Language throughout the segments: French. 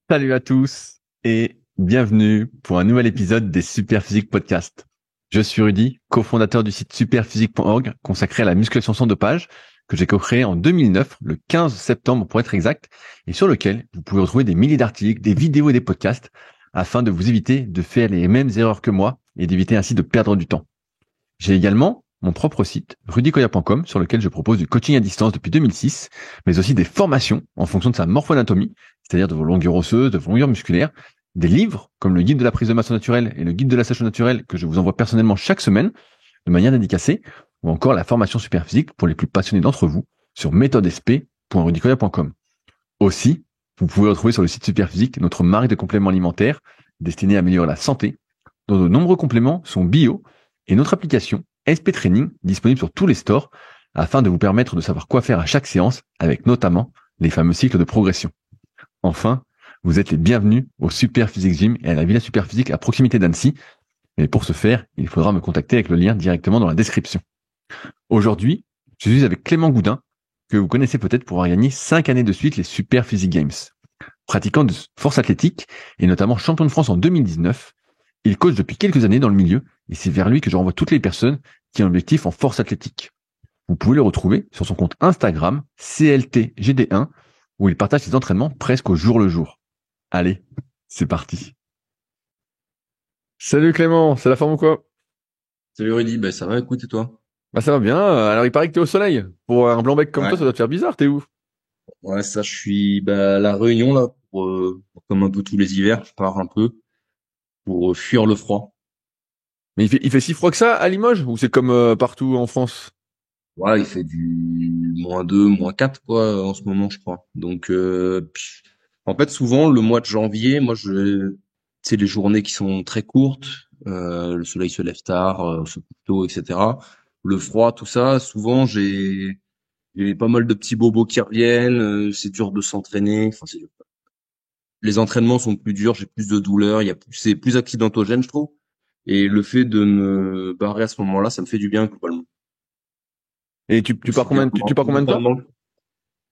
Salut à tous et bienvenue pour un nouvel épisode des Superphysique Podcast. Je suis Rudy, cofondateur du site superphysique.org consacré à la musculation sans dopage que j'ai co-créé en 2009, le 15 septembre pour être exact, et sur lequel vous pouvez retrouver des milliers d'articles, des vidéos et des podcasts afin de vous éviter de faire les mêmes erreurs que moi et d'éviter ainsi de perdre du temps. J'ai également mon propre site, rudykoya.com, sur lequel je propose du coaching à distance depuis 2006, mais aussi des formations en fonction de sa morphoanatomie, c'est-à-dire de vos longueurs osseuses, de vos longueurs musculaires, des livres comme le guide de la prise de masse naturelle et le guide de la sèche naturelle que je vous envoie personnellement chaque semaine de manière dédicacée, ou encore la formation super physique pour les plus passionnés d'entre vous sur méthodesp.rudykoya.com. Aussi, vous pouvez retrouver sur le site Superphysique notre marque de compléments alimentaires destinée à améliorer la santé, dont de nombreux compléments sont bio, et notre application SP Training disponible sur tous les stores afin de vous permettre de savoir quoi faire à chaque séance avec notamment les fameux cycles de progression. Enfin, vous êtes les bienvenus au Superphysique Gym et à la Villa Superphysique à proximité d'Annecy. Mais pour ce faire, il faudra me contacter avec le lien directement dans la description. Aujourd'hui, je suis avec Clément Goudin, que vous connaissez peut-être pour avoir gagné 5 années de suite les Superphysique Games. Pratiquant de force athlétique et notamment champion de France en 2019, il coach depuis quelques années dans le milieu et c'est vers lui que je renvoie toutes les personnes qui ont un objectif en force athlétique. Vous pouvez le retrouver sur son compte Instagram CLTGD1 où il partage ses entraînements presque au jour le jour. Allez, c'est parti. Salut Clément, c'est la forme ou quoi? Salut Rudy, ça va, écoute, et toi? Bah ça va bien, alors il paraît que t'es au soleil. Pour un blanc-bec comme toi, Ouais. ça doit te faire bizarre, t'es où? Ouais, ça, je suis à La Réunion, là, comme un peu tous les hivers, je pars un peu pour fuir le froid. Mais il fait si froid que ça à Limoges? Ou c'est comme partout en France? Voilà, il fait du -2, -4, quoi, en ce moment, je crois. Donc, en fait, souvent, le mois de janvier, c'est les journées qui sont très courtes, le soleil se lève tard, se couche tôt, etc. Le froid, tout ça, souvent, j'ai pas mal de petits bobos qui reviennent, c'est dur de s'entraîner, enfin, c'est dur. Les entraînements sont plus durs, j'ai plus de douleurs, c'est plus accidentogène, je trouve. Et le fait de me barrer à ce moment-là, ça me fait du bien globalement. Et tu pars Aussi bien tu pars combien de temps? mentalement.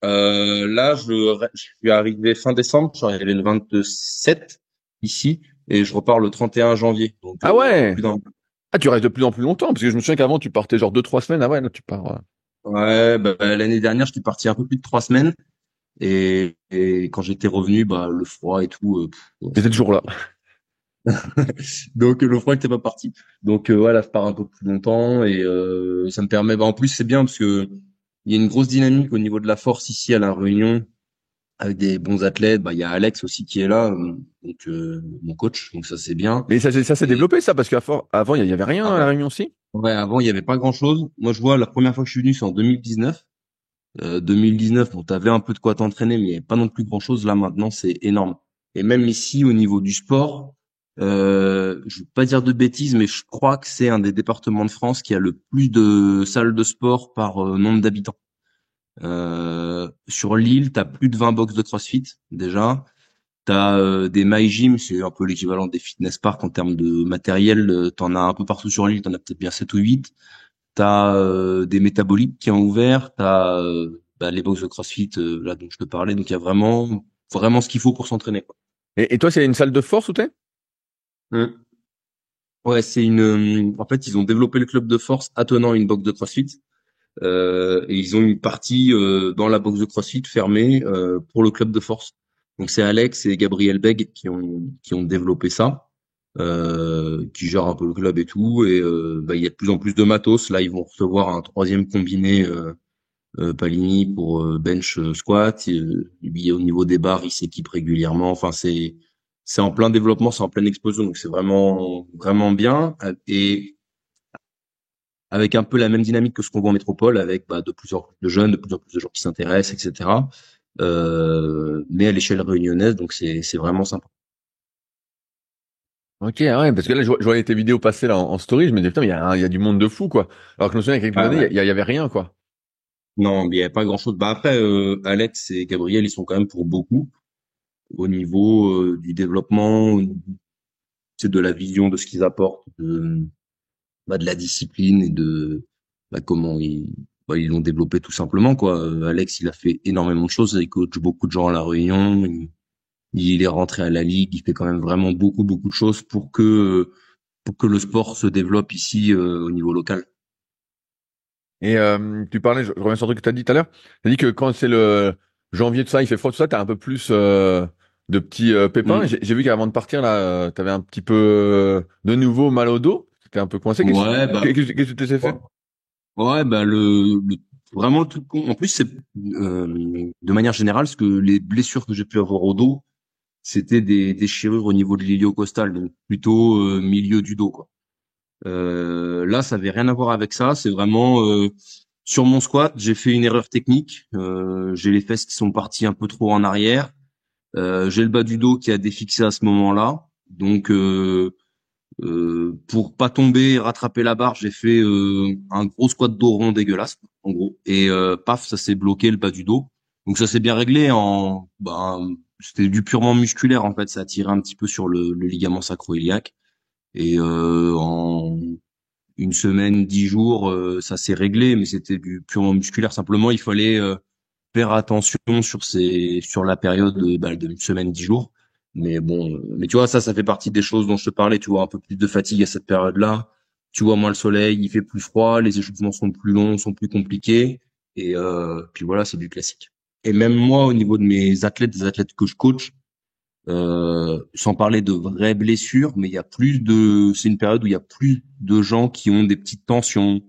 Là, je suis arrivé fin décembre, je suis arrivé le 27 ici, et je repars le 31 janvier, donc Ah un peu ouais! plus d'un. Ah, tu restes de plus en plus longtemps, parce que je me souviens qu'avant tu partais genre 2-3 semaines. Ah ouais, là tu pars. Ouais, l'année dernière, j'étais parti un peu plus de 3 semaines, et quand j'étais revenu, le froid et tout, J'étais c'était toujours là. donc le froid n'était pas parti. Donc voilà, je pars un peu plus longtemps et ça me permet. En plus, c'est bien parce que il y a une grosse dynamique au niveau de la force ici à La Réunion avec des bons athlètes. Il y a Alex aussi qui est là, donc mon coach. Donc ça c'est bien. Mais ça s'est Et développé ça, parce qu'avant il y avait rien ah à la ouais, Réunion aussi. ouais, avant il y avait pas grand-chose. Moi je vois la première fois que je suis venu c'est en 2019. 2019, bon, t'avais un peu de quoi t'entraîner, mais il n'y avait pas non plus grand-chose. Là, maintenant, c'est énorme. Et même ici, au niveau du sport, je veux pas dire de bêtises, mais je crois que c'est un des départements de France qui a le plus de salles de sport par nombre d'habitants. Sur l'île, t'as plus de 20 box de CrossFit, déjà. T'as des My Gym, c'est un peu l'équivalent des fitness parks en termes de matériel. T'en as un peu partout sur l'île, t'en as peut-être bien 7 ou 8. T'as des métaboliques qui ont ouvert, t'as les box de CrossFit là dont je te parlais, donc il y a vraiment ce qu'il faut pour s'entraîner, quoi. Et toi, c'est une salle de force où t'es? Mm. Ouais, en fait ils ont développé le club de force attenant une box de CrossFit et ils ont une partie dans la box de CrossFit fermée pour le club de force. Donc c'est Alex et Gabriel Beg qui ont développé ça, qui gèrent un peu le club et tout, et il y a de plus en plus de matos. Là ils vont recevoir un troisième combiné. Palini pour bench squat. Lui, au niveau des barres, il s'équipe régulièrement. Enfin, c'est en plein développement, c'est en pleine explosion. Donc c'est vraiment vraiment bien. Et avec un peu la même dynamique que ce qu'on voit en métropole, avec de plus en plus de jeunes, de plus en plus de gens qui s'intéressent, etc. Mais à l'échelle réunionnaise, donc c'est vraiment sympa. Ok, ah ouais, parce que là, je voyais tes vidéos passer là en story, je me disais, putain, mais il y a du monde de fou, quoi. Alors que je me souviens, il y a quelques Ouais, années, ouais. il y avait rien, quoi. Non, mais il n'y a pas grand-chose. Après, Alex et Gabriel, ils sont quand même pour beaucoup au niveau du développement, c'est de la vision de ce qu'ils apportent, de la discipline et de comment ils l'ont développé tout simplement, quoi. Alex, il a fait énormément de choses, il coach beaucoup de gens à La Réunion, Il est rentré à la ligue. Il fait quand même vraiment beaucoup de choses pour que le sport se développe ici au niveau local. Et tu parlais, je reviens sur un truc que tu as dit tout à l'heure. Tu as dit que quand c'est le janvier, tout ça, il fait froid, tout ça, tu as un peu plus de petits pépins. Mm. J'ai vu qu'avant de partir, là, tu avais un petit peu de nouveau mal au dos. T'étais un peu coincé. Ouais, bah, Qu'est-ce que tu t'es ouais, fait? ouais, bah vraiment le truc con. En plus, c'est de manière générale, ce que les blessures que j'ai pu avoir au dos, c'était des déchirures au niveau de l'ilio-costal, donc plutôt milieu du dos, quoi. Là, ça avait rien à voir avec ça. C'est vraiment sur mon squat, j'ai fait une erreur technique. J'ai les fesses qui sont parties un peu trop en arrière. J'ai le bas du dos qui a défixé à ce moment-là. Donc, pour pas tomber et rattraper la barre, j'ai fait un gros squat dos rond dégueulasse, en gros. Et paf, ça s'est bloqué le bas du dos. Donc ça s'est bien réglé c'était du purement musculaire en fait. Ça a tiré un petit peu sur le ligament sacro-iliaque. Et en une semaine, 10 jours, ça s'est réglé, mais c'était du purement musculaire. Simplement, il fallait faire attention sur la période d'une semaine, 10 jours. Mais bon, mais tu vois, ça fait partie des choses dont je te parlais. Tu vois, un peu plus de fatigue à cette période-là. Tu vois moins le soleil, il fait plus froid, les échauffements sont plus longs, sont plus compliqués. Et puis voilà, c'est du classique. Et même moi, au niveau de mes athlètes, des athlètes que je coach, sans parler de vraies blessures, mais c'est une période où il y a plus de gens qui ont des petites tensions,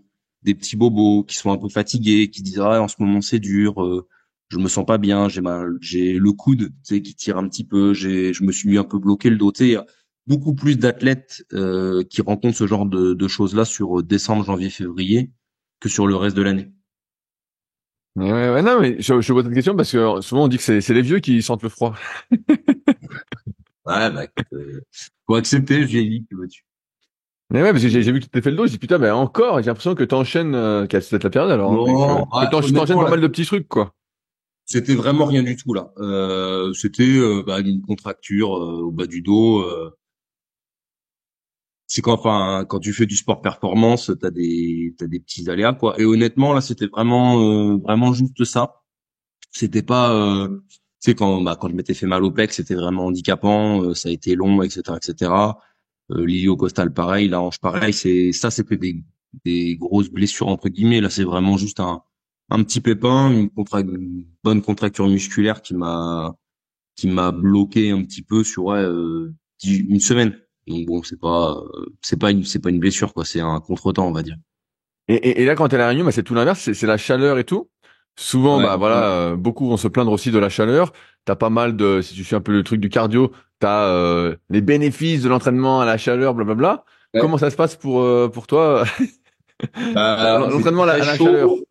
des petits bobos, qui sont un peu fatigués, qui disent ah en ce moment c'est dur, je me sens pas bien, j'ai mal, j'ai le coude, tu sais, qui tire un petit peu, je me suis un peu bloqué le dos. Tu sais, il y a beaucoup plus d'athlètes qui rencontrent ce genre de choses-là sur décembre, janvier, février que sur le reste de l'année. Non, mais je pose cette question parce que souvent on dit que c'est les vieux qui sentent le froid. Ouais, bah, faut accepter, je vieillis, que veux-tu. Mais ouais, parce que j'ai vu que tu t'es fait le dos, j'ai dit putain, mais encore, j'ai l'impression que t'enchaînes, qu'à cette la période alors, hein, mec, Non, que ouais, t'enchaînes honnêtement, pas là, mal de petits trucs, quoi. c'était vraiment rien du tout là. C'était une contracture au bas du dos. C'est quand tu fais du sport performance, t'as des petits aléas quoi. Et honnêtement là, c'était vraiment juste ça. C'était pas tu sais quand je m'étais fait mal au pec, c'était vraiment handicapant. Ça a été long, etc., etc. L'ilio-costal pareil, la hanche pareil. C'était des grosses blessures entre guillemets. Là, c'est vraiment juste un petit pépin, une bonne contracture musculaire qui m'a bloqué un petit peu sur une semaine. Donc bon, c'est pas une blessure quoi, c'est un contretemps on va dire. Et là, quand t'es à la Réunion, bah, c'est tout l'inverse, c'est la chaleur et tout. Souvent, Ouais, bah ouais, voilà, beaucoup vont se plaindre aussi de la chaleur. T'as pas mal de, si tu fais un peu le truc du cardio, t'as les bénéfices de l'entraînement à la chaleur, blablabla. ouais. Comment ça se passe pour toi, Il fait l'entraînement très à la chaleur? chaud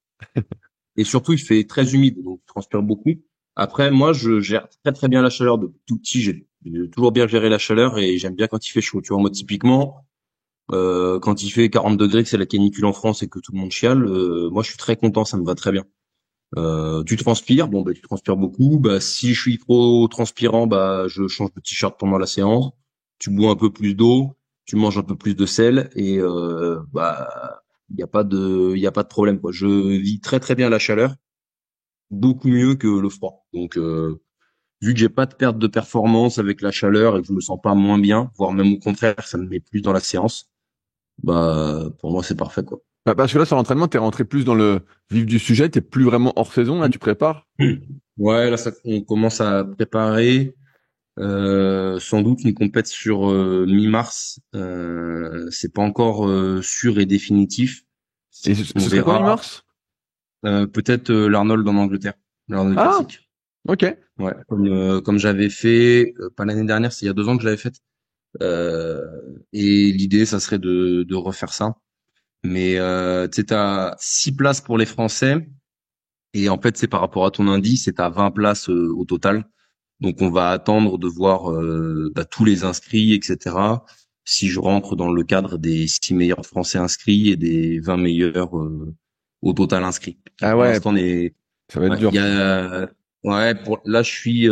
et surtout il fait très humide, donc je transpire beaucoup. Après, moi, je gère très bien la chaleur depuis tout petit. J'ai toujours bien géré la chaleur et j'aime bien quand il fait chaud. Tu vois, moi typiquement, quand il fait 40 degrés, que c'est la canicule en France et que tout le monde chiale, moi je suis très content, ça me va très bien. Tu transpires, bon bah tu transpires beaucoup. Bah si je suis trop transpirant, bah je change de t-shirt pendant la séance. Tu bois un peu plus d'eau, tu manges un peu plus de sel et il y a pas de problème quoi. Je vis très bien la chaleur, beaucoup mieux que le froid. Donc vu que j'ai pas de perte de performance avec la chaleur et que je me sens pas moins bien, voire même au contraire, ça me met plus dans la séance. Bah pour moi c'est parfait quoi. Bah, parce que là, sur l'entraînement, t'es rentré plus dans le vif du sujet, t'es plus vraiment hors saison, là, tu prépares. Ouais, là on commence à préparer. Sans doute une compète sur mi-mars. C'est pas encore sûr et définitif. Et On ce serait quoi, verra. mi-mars? Peut-être l'Arnold en Angleterre, l'Arnold Ah, Classic. ok. Ouais, comme j'avais fait, pas l'année dernière, c'est il y a 2 ans que je l'avais faite. Euh, et l'idée, ça serait de refaire ça. Mais tu sais, t'as 6 places pour les Français. Et en fait, c'est par rapport à ton indice, c'est à 20 places au total. Donc on va attendre de voir tous les inscrits, etc. Si je rentre dans le cadre des 6 meilleurs Français inscrits et des 20 meilleurs au total inscrits. Qui Ah pour ouais, l'instant ça va être il dur. y a là je suis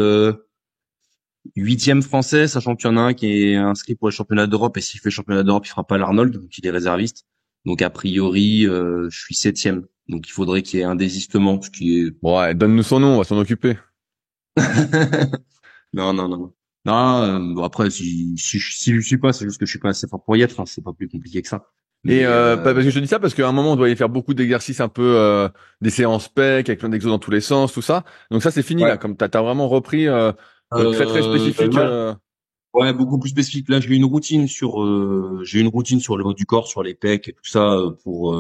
8e Français, sachant qu'il y en a un qui est inscrit pour les championnats d'Europe et s'il fait le championnat d'Europe, il fera pas l'Arnold, donc il est réserviste. Donc a priori, je suis 7e. Donc il faudrait qu'il y ait un désistement, ce qui est Bon, ouais, donne-nous son nom, on va s'en occuper. non. Non, bon, après, si je suis pas, c'est juste que je suis pas assez fort pour y être. Hein, c'est pas plus compliqué que ça. Et Mais parce que je te dis ça parce qu'à un moment on doit y faire beaucoup d'exercices un peu des séances pec avec plein d'exos dans tous les sens, tout ça. Donc ça c'est fini là, ouais. comme t'as vraiment repris très très spécifique. Là, ouais, beaucoup plus spécifique. Là, j'ai une routine sur le haut du corps, sur les pecs et tout ça pour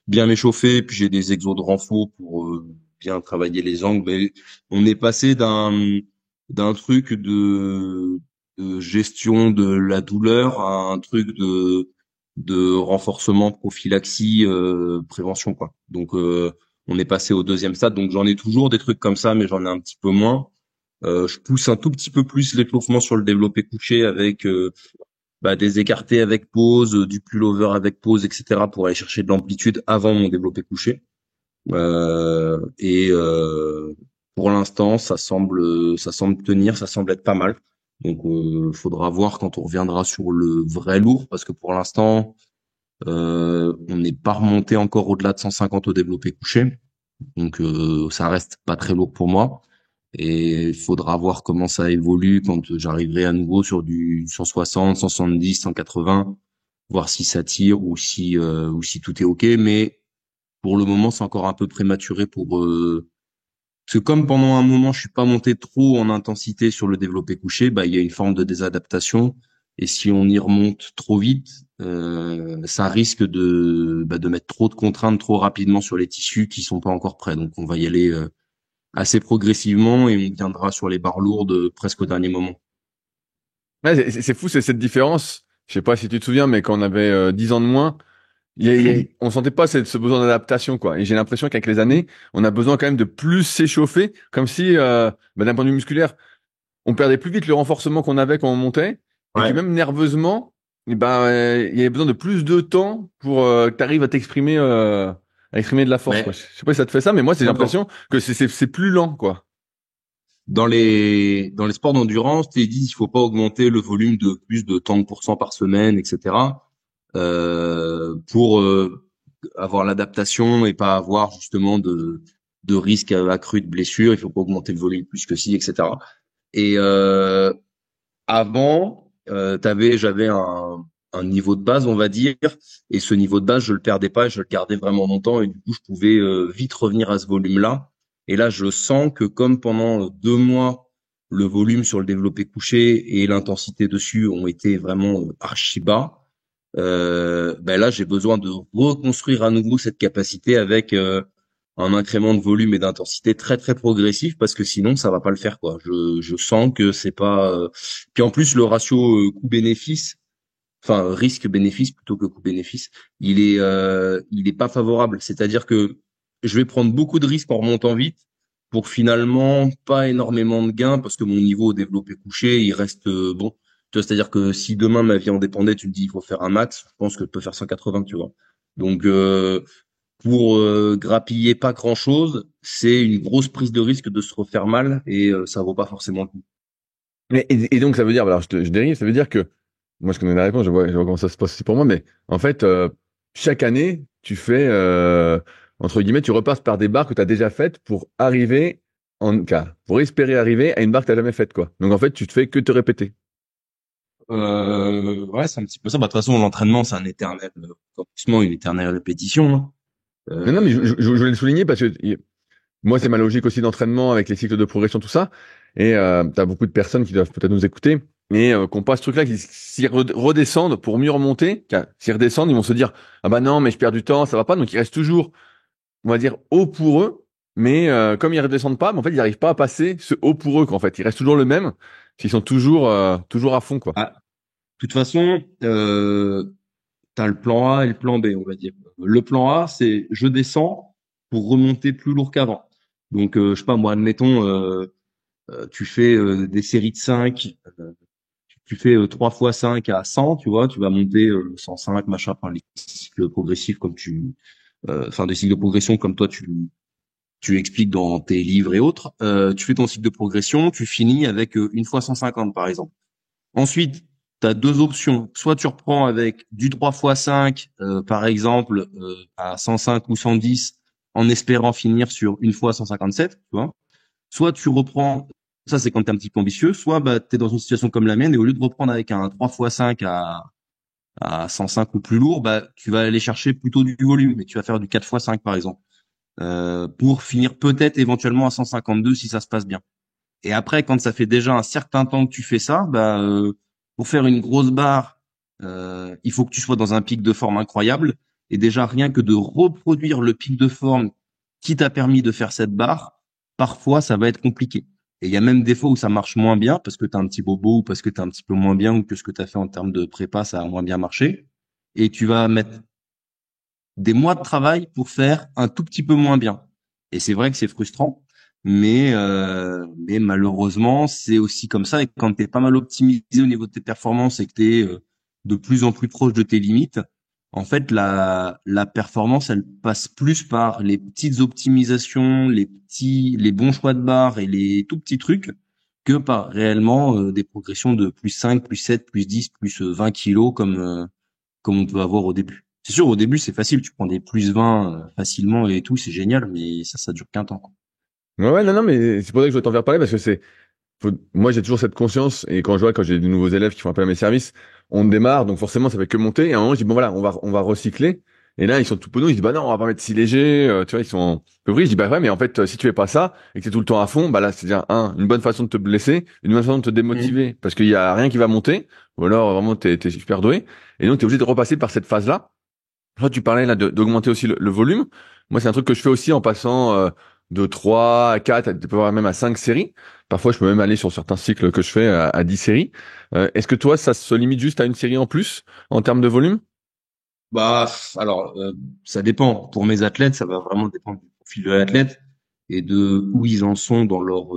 bien m'échauffer. Puis j'ai des exos de renfort pour bien travailler les angles. Mais on est passé d'un truc de gestion de la douleur à un truc de renforcement, prophylaxie, prévention quoi. Donc on est passé au deuxième stade. Donc j'en ai toujours des trucs comme ça, mais j'en ai un petit peu moins. Je pousse un tout petit peu plus l'échauffement sur le développé couché avec des écartés avec pause, du pullover avec pause, etc. pour aller chercher de l'amplitude avant mon développé couché. Et pour l'instant, ça semble tenir, ça semble être pas mal. Donc, faudra voir quand on reviendra sur le vrai lourd, parce que pour l'instant, on n'est pas remonté encore au-delà de 150 au développé couché. Donc, ça reste pas très lourd pour moi. Et il faudra voir comment ça évolue quand j'arriverai à nouveau sur du 160, 170, 180, voir si ça tire ou si tout est OK. Mais pour le moment, c'est encore un peu prématuré pour parce que comme pendant un moment, je suis pas monté trop en intensité sur le développé couché, il y a une forme de désadaptation. Et si on y remonte trop vite, ça risque de mettre trop de contraintes trop rapidement sur les tissus qui sont pas encore prêts. Donc on va y aller assez progressivement et on viendra sur les barres lourdes presque au dernier moment. Ouais, c'est fou, c'est cette différence. Je sais pas si tu te souviens, mais quand on avait 10 ans de moins, on sentait pas ce besoin d'adaptation, quoi. Et j'ai l'impression qu'avec les années, on a besoin quand même de plus s'échauffer, comme si, d'un point de vue musculaire, on perdait plus vite le renforcement qu'on avait quand on montait, et que Ouais. même nerveusement, il y avait besoin de plus de temps pour que tu arrives à exprimer de la force, quoi. Mais Je sais pas si ça te fait ça, mais moi, j'ai d'accord. l'impression que c'est plus lent, quoi. Dans les sports d'endurance, t'es dit il faut pas augmenter le volume de plus de tant de pourcents par semaine, etc. Pour avoir l'adaptation et pas avoir justement de risque accru de blessure. Il faut pas augmenter le volume plus que si, etc. Et avant, j'avais un niveau de base, on va dire, et ce niveau de base, je le perdais pas, je le gardais vraiment longtemps, et du coup, je pouvais vite revenir à ce volume-là. Et là, je sens que comme pendant 2 mois, le volume sur le développé couché et l'intensité dessus ont été vraiment archi bas. Là, j'ai besoin de reconstruire à nouveau cette capacité avec un incrément de volume et d'intensité très très progressif parce que sinon ça va pas le faire quoi. Je sens que c'est pas. Puis en plus le ratio coût-bénéfice, enfin risque-bénéfice plutôt que coût-bénéfice, il est pas favorable. C'est-à-dire que je vais prendre beaucoup de risques en remontant vite pour finalement pas énormément de gains parce que mon niveau au développé couché il reste bon. Tu vois, c'est-à-dire que si demain ma vie en dépendait, tu me dis il faut faire un max, je pense que je peux faire 180, tu vois. Donc pour grappiller pas grand-chose, c'est une grosse prise de risque de se refaire mal et ça vaut pas forcément le coup. Et donc, ça veut dire, alors je dérive, ça veut dire que, moi je connais la réponse, je vois comment ça se passe aussi pour moi, mais en fait, chaque année, tu fais, entre guillemets, tu repasses par des barres que tu as déjà faites pour arriver pour espérer arriver à une barre que tu n'as jamais faite, quoi. Donc en fait, tu te fais que te répéter. Ouais, c'est un petit peu ça. De toute façon, l'entraînement, c'est un éternel accomplissement, une éternelle répétition. Hein. Non, non, mais Euh, je voulais le souligner parce que moi, c'est ma logique aussi d'entraînement avec les cycles de progression, tout ça. Et tu as beaucoup de personnes qui doivent peut-être nous écouter et qu'on passe ce truc-là, qui s'y redescendent pour mieux remonter. S'ils redescendent, ils vont se dire, ah bah non, mais je perds du temps, ça va pas. Donc ils restent toujours, on va dire, haut pour eux. Mais comme ils redescendent pas, mais en fait, ils n'arrivent pas à passer ce haut pour eux, qu'en fait. Ils restent toujours le même, s'ils sont toujours à fond, quoi. de toute façon, t'as le plan A et le plan B, on va dire. Le plan A, c'est je descends pour remonter plus lourd qu'avant. Donc, je sais pas, moi, admettons, tu fais des séries de 5, tu fais 3 fois 5 à 100, tu vois, tu vas monter 105, machin, enfin, les cycles progressifs comme des cycles de progression comme toi, tu expliques dans tes livres et autres. Tu fais ton cycle de progression, tu finis avec une fois 150, par exemple. Ensuite, tu as deux options. Soit tu reprends avec du 3 fois 5, par exemple, à 105 ou 110, en espérant finir sur une fois 157, tu vois. Soit tu reprends Ça, c'est quand t'es un petit peu ambitieux. Soit, bah, t'es dans une situation comme la mienne et au lieu de reprendre avec un 3x5 à 105 ou plus lourd, bah, tu vas aller chercher plutôt du volume et tu vas faire du 4x5 par exemple, pour finir peut-être éventuellement à 152 si ça se passe bien. Et après, quand ça fait déjà un certain temps que tu fais ça, bah, pour faire une grosse barre, il faut que tu sois dans un pic de forme incroyable. Et déjà, rien que de reproduire le pic de forme qui t'a permis de faire cette barre, parfois, ça va être compliqué. Et il y a même des fois où ça marche moins bien parce que tu as un petit bobo ou parce que tu es un petit peu moins bien ou que ce que tu as fait en termes de prépa, ça a moins bien marché. Et tu vas mettre des mois de travail pour faire un tout petit peu moins bien. Et c'est vrai que c'est frustrant, mais malheureusement, c'est aussi comme ça. Et quand tu es pas mal optimisé au niveau de tes performances et que tu es de plus en plus proche de tes limites, en fait, la performance, elle passe plus par les petites optimisations, les bons choix de barres et les tout petits trucs que par réellement des progressions de plus 5, plus 7, plus 10, plus 20 kilos comme on peut avoir au début. C'est sûr, au début, c'est facile, tu prends des plus 20 facilement et tout, c'est génial, mais ça dure qu'un temps, quoi. Ouais, non, non, mais c'est pour ça que je dois t'en faire parler parce que moi, j'ai toujours cette conscience et quand j'ai de nouveaux élèves qui font appel à mes services, on démarre, donc forcément, ça fait que monter. Et à un moment, je dis bon voilà, on va recycler. Et là, ils sont tout penauds, ils disent bah non, on va pas mettre si léger. Tu vois, ils sont peu pris. Je dis bah ouais, mais en fait, si tu fais pas ça et que t'es tout le temps à fond, bah là, c'est déjà une bonne façon de te blesser, une bonne façon de te Mhm. démotiver parce qu'il y a rien qui va monter. Ou alors vraiment, t'es super doué. Et donc, t'es obligé de repasser par cette phase-là. Toi, tu parlais là d'augmenter aussi le volume. Moi, c'est un truc que je fais aussi en passant de 3 à 4, tu peux voir même à 5 séries. Parfois, je peux même aller sur certains cycles que je fais à 10 séries. Est-ce que toi, ça se limite juste à une série en plus en termes de volume? Bah, alors, ça dépend. Pour mes athlètes, ça va vraiment dépendre du profil de l'athlète et de où ils en sont dans leur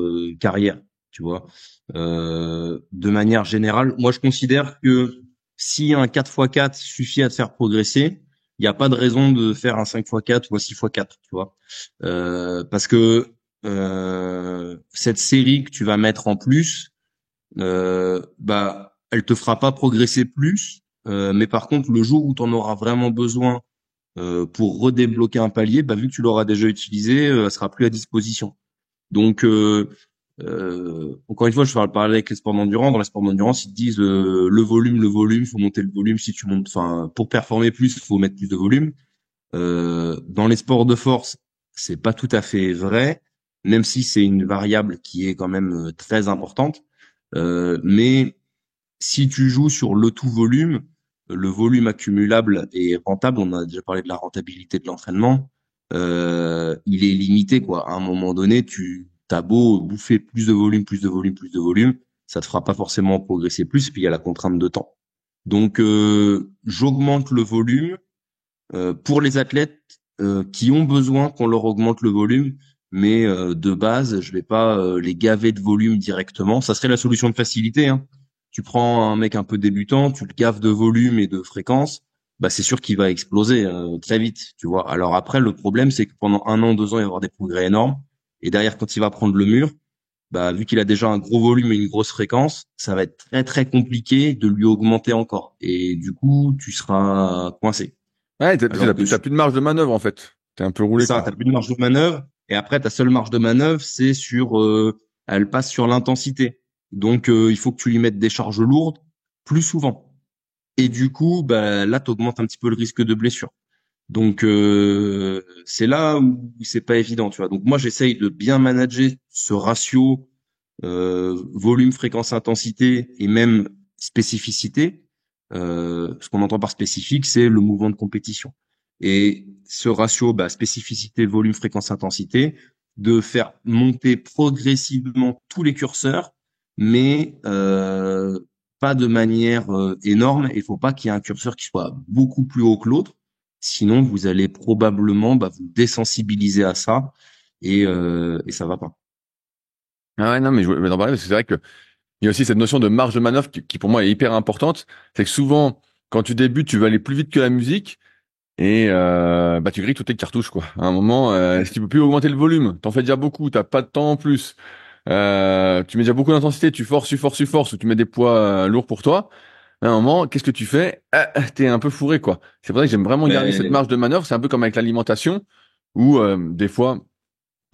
carrière, tu vois. De manière générale, moi, je considère que si un 4x4 suffit à te faire progresser, il n'y a pas de raison de faire un 5x4 ou un 6x4, tu vois. Parce que cette série que tu vas mettre en plus, bah, elle te fera pas progresser plus. Mais par contre, le jour où tu en auras vraiment besoin pour redébloquer un palier, bah, vu que tu l'auras déjà utilisé, elle sera plus à disposition. Donc, encore une fois, je vais parler avec les sports d'endurance. Dans les sports d'endurance, ils te disent le volume, faut monter le volume. Si tu montes, enfin, pour performer plus, il faut mettre plus de volume. Dans les sports de force, c'est pas tout à fait vrai, même si c'est une variable qui est quand même très importante. Mais si tu joues sur le tout volume, le volume accumulable est rentable. On a déjà parlé de la rentabilité de l'entraînement. Il est limité, quoi. À un moment donné, tu t'as beau bouffer plus de volume, plus de volume, plus de volume, ça te fera pas forcément progresser plus. Puis il y a la contrainte de temps. Donc, j'augmente le volume pour les athlètes qui ont besoin qu'on leur augmente le volume. Mais de base, je vais pas les gaver de volume directement. Ça serait la solution de facilité, hein. Tu prends un mec un peu débutant, tu le gaves de volume et de fréquence, bah c'est sûr qu'il va exploser très vite, tu vois. Alors après, le problème, c'est que pendant un an, 2 ans, il va y avoir des progrès énormes. Et derrière, quand il va prendre le mur, bah vu qu'il a déjà un gros volume et une grosse fréquence, ça va être très très compliqué de lui augmenter encore. Et du coup, tu seras coincé. Ouais, Alors que t'as plus de marge de manœuvre en fait. T'es un peu c'est roulé ça, quoi. t'as plus de marge de manœuvre. Et après, ta seule marge de manœuvre, c'est sur, elle passe sur l'intensité. Donc, il faut que tu lui mettes des charges lourdes plus souvent. Et du coup, bah, là, tu augmentes un petit peu le risque de blessure. Donc, c'est là où c'est pas évident, tu vois. Donc, moi, j'essaye de bien manager ce ratio volume, fréquence, intensité et même spécificité. Ce qu'on entend par spécifique, c'est le mouvement de compétition. Et ce ratio, bah, spécificité, volume, fréquence, intensité, de faire monter progressivement tous les curseurs, mais pas de manière énorme. Il faut pas qu'il y ait un curseur qui soit beaucoup plus haut que l'autre. Sinon, vous allez probablement bah, vous désensibiliser à ça et ça va pas. Ah ouais, non, mais je voulais en parler parce que c'est vrai que il y a aussi cette notion de marge de manœuvre qui pour moi est hyper importante. C'est que souvent, quand tu débutes, tu veux aller plus vite que la musique. Et bah tu grilles toutes tes cartouches quoi. À un moment, si tu peux plus augmenter le volume, t'en fais déjà beaucoup, t'as pas de temps en plus. Tu mets déjà beaucoup d'intensité, tu forces, ou tu mets des poids lourds pour toi. À un moment, qu'est-ce que tu fais? T'es un peu fourré quoi. C'est pour ça que j'aime vraiment garder cette Mais marge de manœuvre. C'est un peu comme avec l'alimentation, où des fois,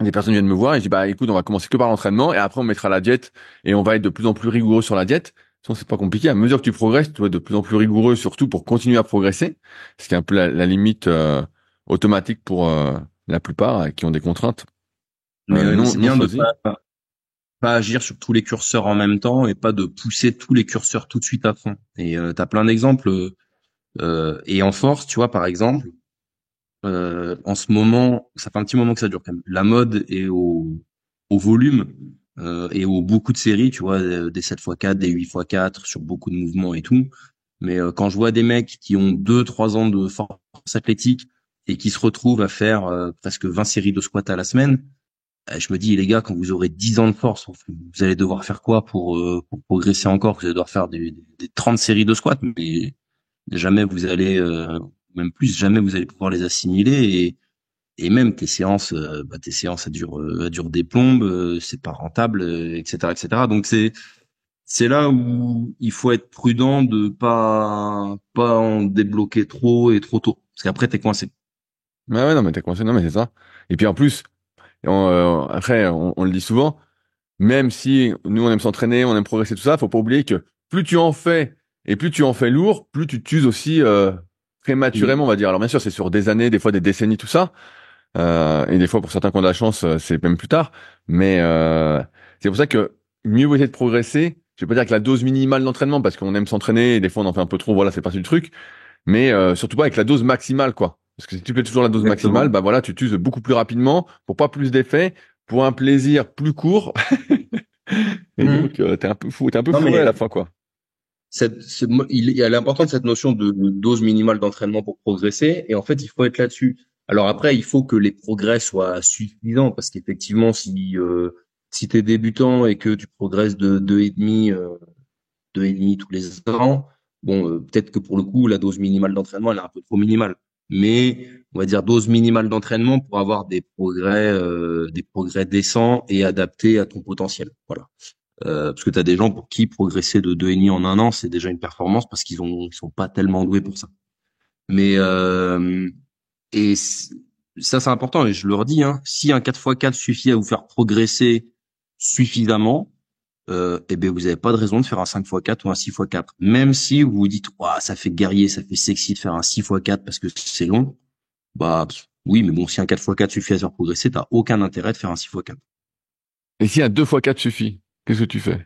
des personnes viennent me voir et je dis, bah, écoute, on va commencer que par l'entraînement et après on mettra la diète et on va être de plus en plus rigoureux sur la diète. Sinon, c'est pas compliqué. À mesure que tu progresses, tu dois être de plus en plus rigoureux, surtout pour continuer à progresser. Ce qui est un peu la limite, automatique pour, la plupart qui ont des contraintes, Mais c'est non bien de choisies. pas agir sur tous les curseurs en même temps et pas de pousser tous les curseurs tout de suite à fond. Et t'as plein d'exemples. Et en force, tu vois, par exemple, en ce moment, ça fait un petit moment que ça dure quand même. La mode est au volume et au beaucoup de séries, tu vois, des 7x4, des 8x4 sur beaucoup de mouvements et tout. Mais quand je vois des mecs qui ont 2, 3 ans de force athlétique et qui se retrouvent à faire presque 20 séries de squat à la semaine, je me dis, les gars, quand vous aurez 10 ans de force, vous allez devoir faire quoi pour progresser encore? Vous allez devoir faire des 30 séries de squat, mais jamais vous allez, même plus, jamais vous allez pouvoir les assimiler. Et même tes séances, elles durent des plombes, c'est pas rentable, etc., etc. Donc c'est là où il faut être prudent de pas en débloquer trop et trop tôt, parce qu'après t'es coincé. Ouais, ouais, non, mais t'es conscient, non, mais c'est ça. Et puis en plus, après, on le dit souvent, même si nous on aime s'entraîner, on aime progresser, tout ça, faut pas oublier que plus tu en fais et plus tu en fais lourd, plus tu t'uses aussi prématurément, on va dire. Alors bien sûr, c'est sur des années, des fois des décennies, tout ça, et des fois pour certains qui ont de la chance, c'est même plus tard. Mais c'est pour ça que mieux vaut essayer de progresser. Je vais pas dire que la dose minimale d'entraînement, parce qu'on aime s'entraîner et des fois on en fait un peu trop, voilà, c'est parti du truc. Mais surtout pas avec la dose maximale, quoi. Parce que si tu fais toujours la dose maximale, Exactement. bah voilà, tu t'uses beaucoup plus rapidement pour pas plus d'effets, pour un plaisir plus court. Et donc, Mhm. t'es un peu Non fourré à mais la fin, quoi. il y a l'importance de cette notion de dose minimale d'entraînement pour progresser, et en fait il faut être là-dessus. Alors après il faut que les progrès soient suffisants, parce qu'effectivement si t'es débutant et que tu progresses de 2,5 tous les ans, bon peut-être que pour le coup la dose minimale d'entraînement elle est un peu trop minimale, mais on va dire dose minimale d'entraînement pour avoir des progrès décents et adaptés à ton potentiel. Voilà. Parce que tu as des gens pour qui progresser de 2,5 en un an, c'est déjà une performance parce ils sont pas tellement doués pour ça. Mais et c- ça c'est important et je le redis, hein, si un 4x4 suffit à vous faire progresser suffisamment, eh ben vous n'avez pas de raison de faire un 5x4 ou un 6x4. Même si vous vous dites, ouah, ça fait guerrier, ça fait sexy de faire un 6x4 parce que c'est long, bah oui, mais bon, si un 4x4 suffit à se faire progresser, t'as aucun intérêt de faire un 6x4. Et si un 2x4 suffit, qu'est-ce que tu fais?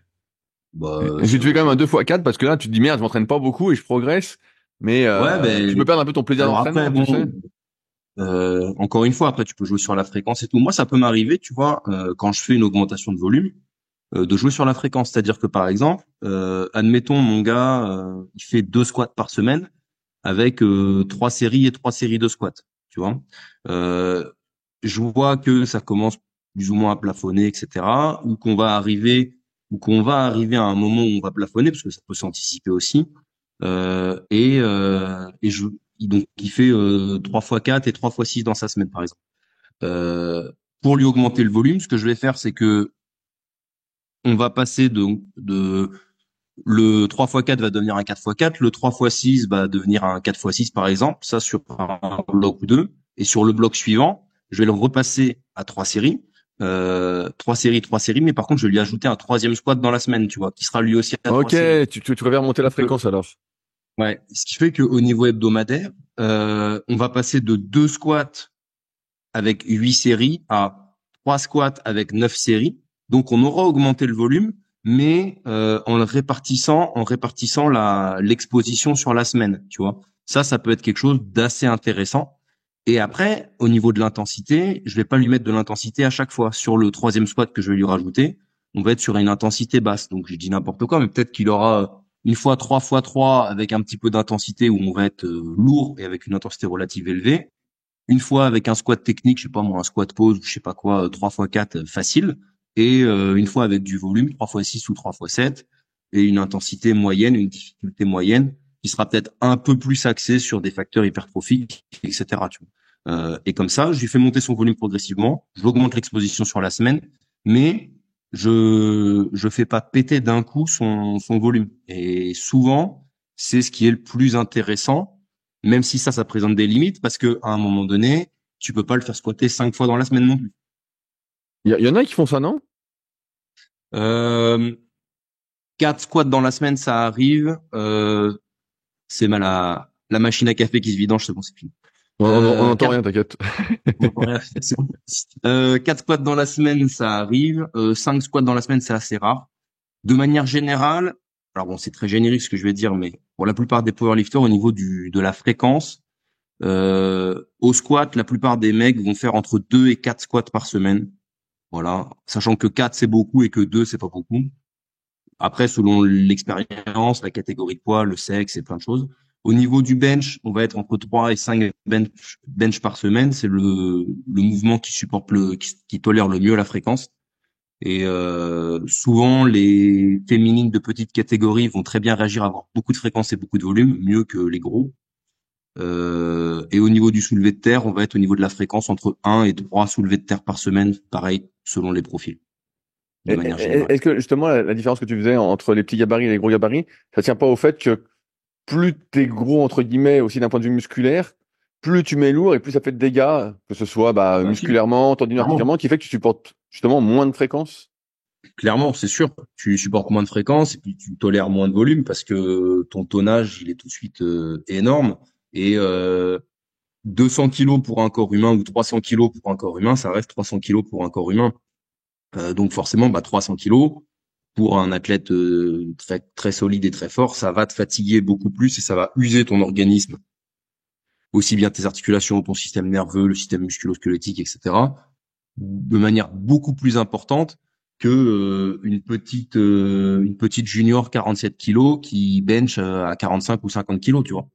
Bah, Est-ce que tu fais quand même un 2x4 parce que là, tu te dis merde, je m'entraîne pas beaucoup et je progresse, mais ouais, tu peux ben perdre un peu ton plaisir alors après, d'entraînement, tu sais? bon, encore une fois, après, tu peux jouer sur la fréquence et tout. Moi, ça peut m'arriver, tu vois, quand je fais une augmentation de volume, de jouer sur la fréquence. C'est-à-dire que, par exemple, admettons, mon gars, il fait 2 squats par semaine avec 3 séries et 3 séries de squats, tu vois. Euh, je vois que ça commence plus ou moins à plafonner, etc. Ou qu'on va arriver à un moment où on va plafonner, parce que ça peut s'anticiper aussi. Et donc il fait 3 x 4 et 3 x 6 dans sa semaine, par exemple. Pour lui augmenter le volume, ce que je vais faire, c'est que on va passer de le 3 x 4 va devenir un 4 x 4, le 3 x 6 va devenir un 4 x 6 par exemple, ça sur un bloc ou deux. Et sur le bloc suivant, je vais le repasser à 3 séries. 3 séries, 3 séries, mais par contre, je vais lui ajouter un troisième squat dans la semaine, tu vois, qui sera lui aussi à trois Ok, séries. tu préfères monter la Donc, fréquence alors. ouais, ce qui fait qu'au niveau hebdomadaire, on va passer de 2 squats avec 8 séries à 3 squats avec 9 séries. Donc, on aura augmenté le volume, mais en répartissant l'exposition sur la semaine, tu vois. Ça peut être quelque chose d'assez intéressant. Et après, au niveau de l'intensité, je vais pas lui mettre de l'intensité à chaque fois. Sur le troisième squat que je vais lui rajouter, on va être sur une intensité basse. Donc, je dis n'importe quoi, mais peut-être qu'il aura une fois 3 x 3 avec un petit peu d'intensité où on va être lourd et avec une intensité relative élevée. Une fois avec un squat technique, je sais pas moi, un squat pause ou je sais pas quoi, 3 x 4 facile. Et une fois avec du volume, 3 x 6 ou 3 x 7 et une intensité moyenne, une difficulté moyenne qui sera peut-être un peu plus axée sur des facteurs hypertrophiques, etc. Tu vois. Et comme ça, je lui fais monter son volume progressivement, j'augmente l'exposition sur la semaine, mais je fais pas péter d'un coup son volume. Et souvent, c'est ce qui est le plus intéressant, même si ça présente des limites, parce que à un moment donné, tu peux pas le faire squatter 5 fois dans la semaine non plus. y en a qui font ça, non? 4 squats dans la semaine, ça arrive. C'est mal à la machine à café qui se vidange, c'est bon, c'est fini. On n'entend 4, rien, t'inquiète. 4 squats dans la semaine, ça arrive. 5 squats dans la semaine, c'est assez rare. De manière générale, alors bon, c'est très générique ce que je vais dire, mais pour la plupart des powerlifters, au niveau de la fréquence, au squat, la plupart des mecs vont faire entre 2 et 4 squats par semaine. Voilà. Sachant que 4, c'est beaucoup et que 2, c'est pas beaucoup. Après, selon l'expérience, la catégorie de poids, le sexe et plein de choses. Au niveau du bench, on va être entre 3 et 5 bench par semaine. C'est le mouvement qui supporte qui tolère le mieux la fréquence. Et souvent, les féminines de petite catégorie vont très bien réagir à avoir beaucoup de fréquence et beaucoup de volume, mieux que les gros. Et au niveau du soulevé de terre, on va être au niveau de la fréquence entre 1 et 3 soulevés de terre par semaine, pareil, selon les profils, de manière générale. Est-ce que justement la différence que tu faisais entre les petits gabarits et les gros gabarits, ça tient pas au fait que plus t'es gros entre guillemets aussi d'un point de vue musculaire, plus tu mets lourd et plus ça fait de dégâts, que ce soit musculairement, tendineux, Clairement, articulairement, qui fait que tu supportes justement moins de fréquences? clairement, c'est sûr. Tu supportes moins de fréquence et puis tu tolères moins de volume parce que ton tonnage, il est tout de suite énorme. Et 200 kilos pour un corps humain ou 300 kilos pour un corps humain, ça reste 300 kilos pour un corps humain. Donc forcément, 300 kilos pour un athlète très très solide et très fort, ça va te fatiguer beaucoup plus et ça va user ton organisme, aussi bien tes articulations, ton système nerveux, le système musculo-squelettique, etc., de manière beaucoup plus importante que une petite junior 47 kilos qui bench à 45 ou 50 kilos, tu vois.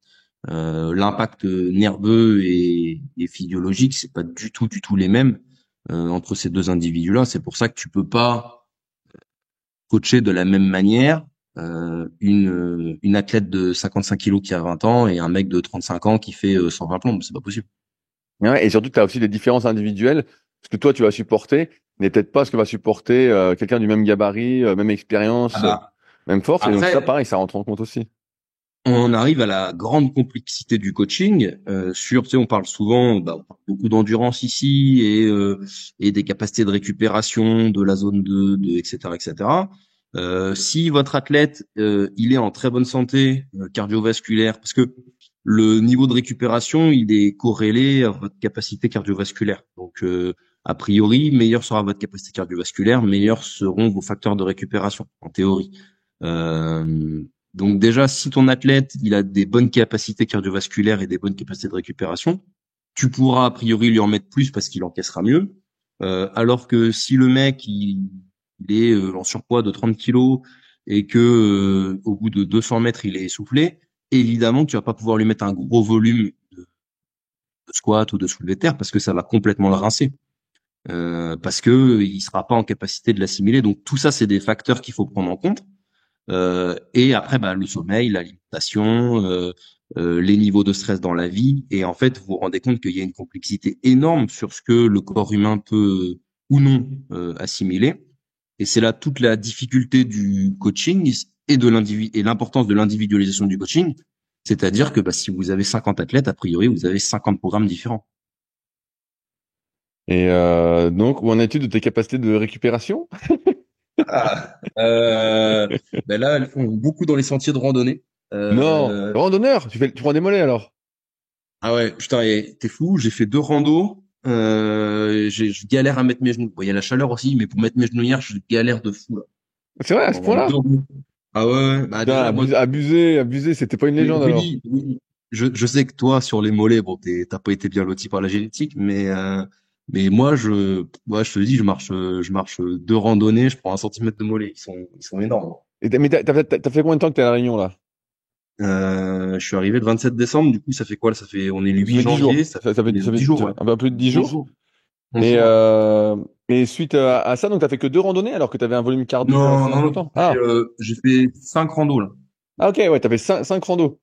L'impact nerveux et physiologique, c'est pas du tout les mêmes entre ces deux individus-là. C'est pour ça que tu peux pas coacher de la même manière une athlète de 55 kilos qui a 20 ans et un mec de 35 ans qui fait 120 plombes. C'est pas possible. Ouais, et surtout, tu as aussi des différences individuelles. Ce que toi, tu vas supporter n'est peut-être pas ce que va supporter quelqu'un du même gabarit, même Ah expérience, bah, même force. Et donc ça, après, pareil, ça rentre en compte aussi. on arrive à la grande complexité du coaching. Tu sais, on parle souvent, on parle beaucoup d'endurance ici et des capacités de récupération de la zone 2, etc., etc. Si votre athlète, il est en très bonne santé cardiovasculaire, parce que le niveau de récupération, il est corrélé à votre capacité cardiovasculaire. Donc, a priori, meilleure sera votre capacité cardiovasculaire, meilleurs seront vos facteurs de récupération, en théorie. Euh, donc déjà, si ton athlète, il a des bonnes capacités cardiovasculaires et des bonnes capacités de récupération, tu pourras a priori lui en mettre plus parce qu'il encaissera mieux. Alors que si le mec, il est en surpoids de 30 kilos et que au bout de 200 mètres, il est essoufflé, évidemment que tu vas pas pouvoir lui mettre un gros volume de squat ou de soulevé de terre parce que ça va complètement le rincer. Parce que il sera pas en capacité de l'assimiler. Donc tout ça, c'est des facteurs qu'il faut prendre en compte. Et après, le sommeil, l'alimentation, les niveaux de stress dans la vie. Et en fait, vous vous rendez compte qu'il y a une complexité énorme sur ce que le corps humain peut ou non assimiler. Et c'est là toute la difficulté du coaching et l'importance de l'individualisation du coaching. C'est-à-dire que si vous avez 50 athlètes, a priori, vous avez 50 programmes différents. Et donc, où en es-tu de tes capacités de récupération? Ah, là, elles font beaucoup dans les sentiers de randonnée. Non, Euh, randonneur, tu prends des mollets alors? Ah ouais, putain, t'es fou, j'ai fait 2 randos. Je galère à mettre mes genoux. Bon, il y a la chaleur aussi, mais pour mettre mes genouillères, je galère de fou là. C'est vrai, à ce En point-là? 2 randos. Ah ouais, Putain, déjà moi, abusé, c'était pas une légende alors. Rudy, je sais que toi sur les mollets, bon, t'as pas été bien loti par la génétique, mais moi je te dis, je marche 2 randonnées, je prends 1 centimètre de mollet, ils sont énormes. Mais t'as fait combien de temps que t'es à La Réunion là? Je suis arrivé le 27 décembre, du coup ça fait quoi là? On est le Ça 8 fait 10 jours. janvier, ça Ça fait, fait 10 jours, ouais. un peu plus de 10 11 jours. jours. 11 Et, jours, ouais. suite à ça, donc t'as fait que 2 randonnées alors que t'avais un volume cardio Non, assez non, non. important. Ah, J'ai fait 5 randos là. ok, ouais, t'as fait 5 randos.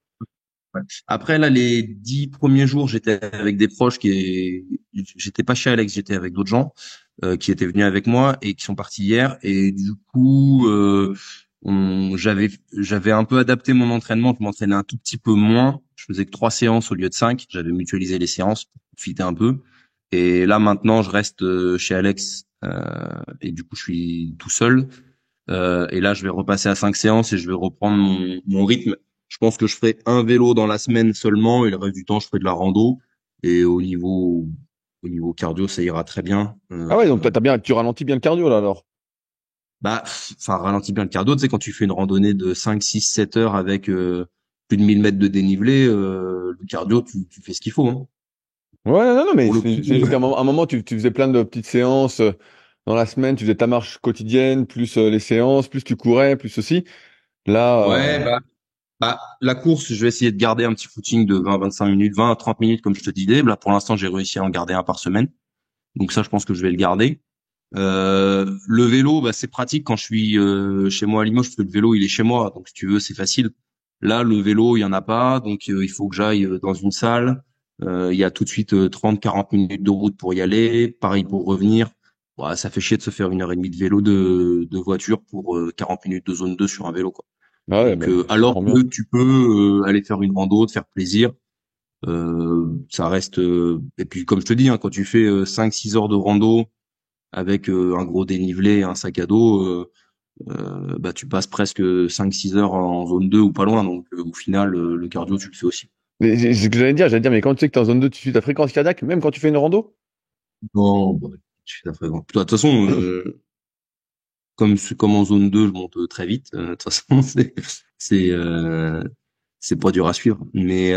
Ouais. Après là, les 10 premiers jours, j'étais avec des proches j'étais pas chez Alex, j'étais avec d'autres gens qui étaient venus avec moi et qui sont partis hier. Et du coup, j'avais un peu adapté mon entraînement. Je m'entraînais un tout petit peu moins. Je faisais que 3 séances au lieu de 5. J'avais mutualisé les séances pour profiter un peu. Et là maintenant, je reste chez Alex et du coup je suis tout seul. Et là je vais repasser à 5 séances et je vais reprendre mon rythme. Je pense que je ferai un vélo dans la semaine seulement et le reste du temps je ferai de la rando. Et au niveau cardio, ça ira très bien. Ah ouais, donc tu ralentis bien le cardio là alors. Enfin, ralentis bien le cardio. Tu sais, quand tu fais une randonnée de 5, 6, 7 heures avec plus de 1000 mètres de dénivelé, le cardio, tu fais ce qu'il faut. Hein. Ouais, non, non, mais Pour le c'est coup, juste qu'à un moment, tu faisais plein de petites séances dans la semaine, tu faisais ta marche quotidienne, plus les séances, plus tu courais, plus ceci. Là, ouais, la course, je vais essayer de garder un petit footing de 20, 25 minutes, 20 à 30 minutes, comme je te disais. Là, pour l'instant, j'ai réussi à en garder un par semaine. Donc ça, je pense que je vais le garder. Le vélo, c'est pratique quand je suis chez moi à Limoges, parce que le vélo, il est chez moi. Donc, si tu veux, c'est facile. Là, le vélo, il y en a pas. Donc, il faut que j'aille dans une salle. Il y a tout de suite 30, 40 minutes de route pour y aller. Pareil pour revenir. Ouais, ça fait chier de se faire 1 heure et demie de vélo de voiture pour 40 minutes de zone 2 sur un vélo, quoi. ah ouais, Donc, ben, je alors comprends bien. que tu peux aller faire une rando, te faire plaisir. Ça reste. Et puis, comme je te dis, hein, quand tu fais 5-6 heures de rando avec un gros dénivelé, un sac à dos, tu passes presque 5-6 heures en zone 2 ou pas loin. Donc, au final, le cardio, tu le fais aussi. Mais c'est ce que j'allais dire, mais quand tu sais que t'es en zone 2, tu suis ta fréquence cardiaque, même quand tu fais une rando? Non, je suis d'accord. De toute façon, comme en zone 2 je monte très vite. De toute façon, c'est euh, c'est pas dur à suivre. Mais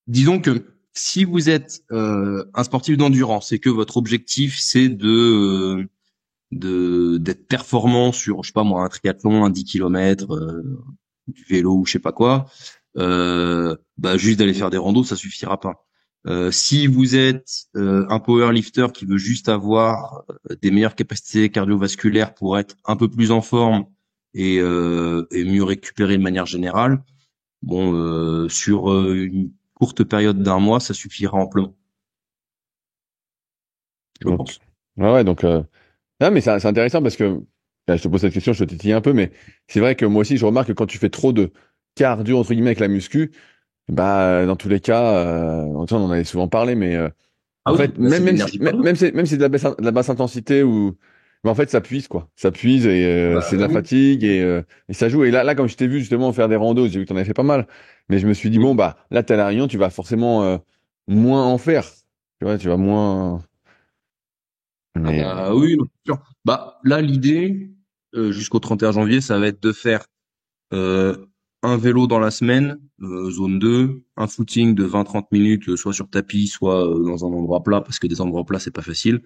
disons que si vous êtes un sportif d'endurance et que votre objectif c'est d'être performant sur, je sais pas moi, un triathlon, un 10 km, du vélo ou je sais pas quoi, juste d'aller faire des randos, ça suffira pas. Si vous êtes un powerlifter qui veut juste avoir des meilleures capacités cardiovasculaires pour être un peu plus en forme et mieux récupérer de manière générale, sur une courte période d'un mois, ça suffira amplement, je Donc, pense. ouais, donc, ah, mais c'est intéressant parce que, là, je te pose cette question, je te titille un peu, mais c'est vrai que moi aussi, je remarque que quand tu fais trop de cardio, entre guillemets, avec la muscu, dans tous les cas, on en avait souvent parlé, mais Ah en oui, fait, c'est de l'énergie pour nous. même si c'est de la basse intensité ou, mais en fait, ça puise, quoi. Ça puise et c'est de la Oui. fatigue et ça joue. Et là, comme je t'ai vu justement faire des randos, j'ai vu que t'en avais fait pas mal. Mais je me suis dit, bon, Mm. bah, là, t'es à La Réunion, tu vas forcément moins en faire. Tu vois, tu vas moins. Ah Mais bah oui, non, c'est sûr. Là, l'idée, jusqu'au 31 janvier, ça va être de faire euh, un vélo dans la semaine, zone 2, un footing de 20-30 minutes, soit sur tapis, soit dans un endroit plat, parce que des endroits plats, c'est pas facile,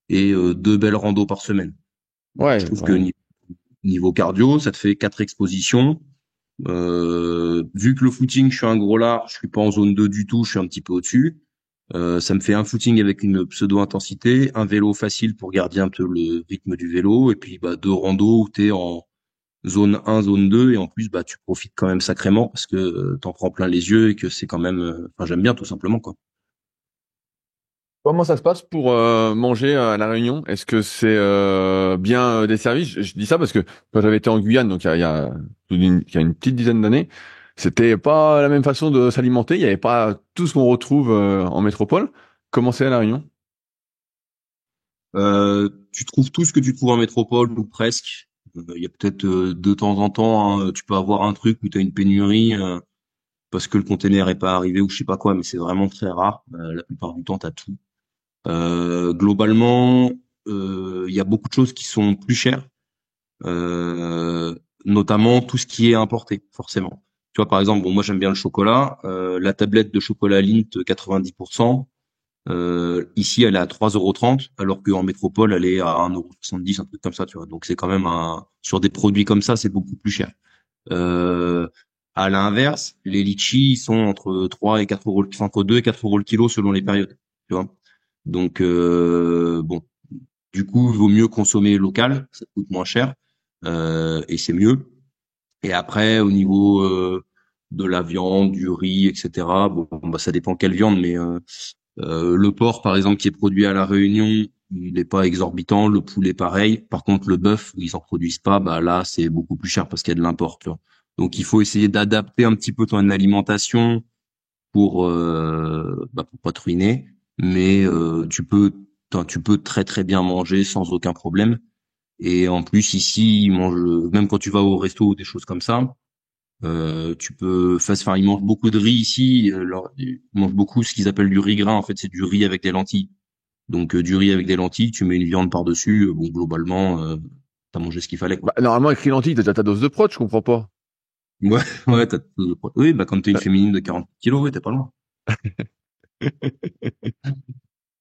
et 2 belles randos par semaine. Je ouais, trouve que ouais. niveau cardio, ça te fait 4 expositions. Vu que le footing, je suis un gros lard, je suis pas en zone 2 du tout, je suis un petit peu au-dessus. Ça me fait un footing avec une pseudo-intensité, un vélo facile pour garder un peu le rythme du vélo, et puis 2 randos où tu es en zone 1, zone 2, et en plus tu profites quand même sacrément parce que t'en prends plein les yeux et que c'est quand même, j'aime bien tout simplement quoi. Comment ça se passe pour manger à La Réunion? Est-ce que c'est bien desservi? Je dis ça parce que quand j'avais été en Guyane, donc il y a une petite dizaine d'années, c'était pas la même façon de s'alimenter. Il n'y avait pas tout ce qu'on retrouve en métropole. Comment c'est à La Réunion? Tu trouves tout ce que tu trouves en métropole ou presque. Il y a peut-être de temps en temps, hein, tu peux avoir un truc où tu as une pénurie parce que le container est pas arrivé ou je sais pas quoi, mais c'est vraiment très rare. La plupart du temps, tu as tout. Globalement, il y a beaucoup de choses qui sont plus chères, euh, notamment tout ce qui est importé, forcément. Tu vois, par exemple, bon, moi j'aime bien le chocolat. La tablette de chocolat Lindt 90%, ici elle est à 3,30 €, alors qu'en métropole elle est à 1,70 €, un truc comme ça, tu vois. Donc c'est quand même sur des produits comme ça, c'est beaucoup plus cher. Euh, à l'inverse, les litchis ils sont entre 3 et 4 €, entre 2 et 4 € le kilo selon les périodes, tu vois. Donc bon, du coup, il vaut mieux consommer local, ça coûte moins cher et c'est mieux. Et après, au niveau de la viande, du riz, etc. Bon, ça dépend quelle viande, mais le porc, par exemple, qui est produit à La Réunion, il n'est pas exorbitant. Le poulet, pareil. Par contre, le bœuf, ils en produisent pas. Là, c'est beaucoup plus cher parce qu'il y a de l'import. Tu vois. Donc, il faut essayer d'adapter un petit peu ton alimentation pour pas te ruiner. Mais tu peux tu peux très très bien manger sans aucun problème. Et en plus ici, ils mangent, même quand tu vas au resto ou des choses comme ça, tu peux, enfin, ils mangent beaucoup de riz ici. Ils mangent beaucoup ce qu'ils appellent du riz gras. En fait, c'est du riz avec des lentilles. Donc du riz avec des lentilles, tu mets une viande par-dessus. Bon, globalement, t'as mangé ce qu'il fallait, quoi. Bah, normalement, avec lentilles, t'as déjà ta dose de prot, je comprends pas. Ouais, ouais, oui, bah quand t'es une Euh, féminine de 40 kilos, ouais, t'es pas loin.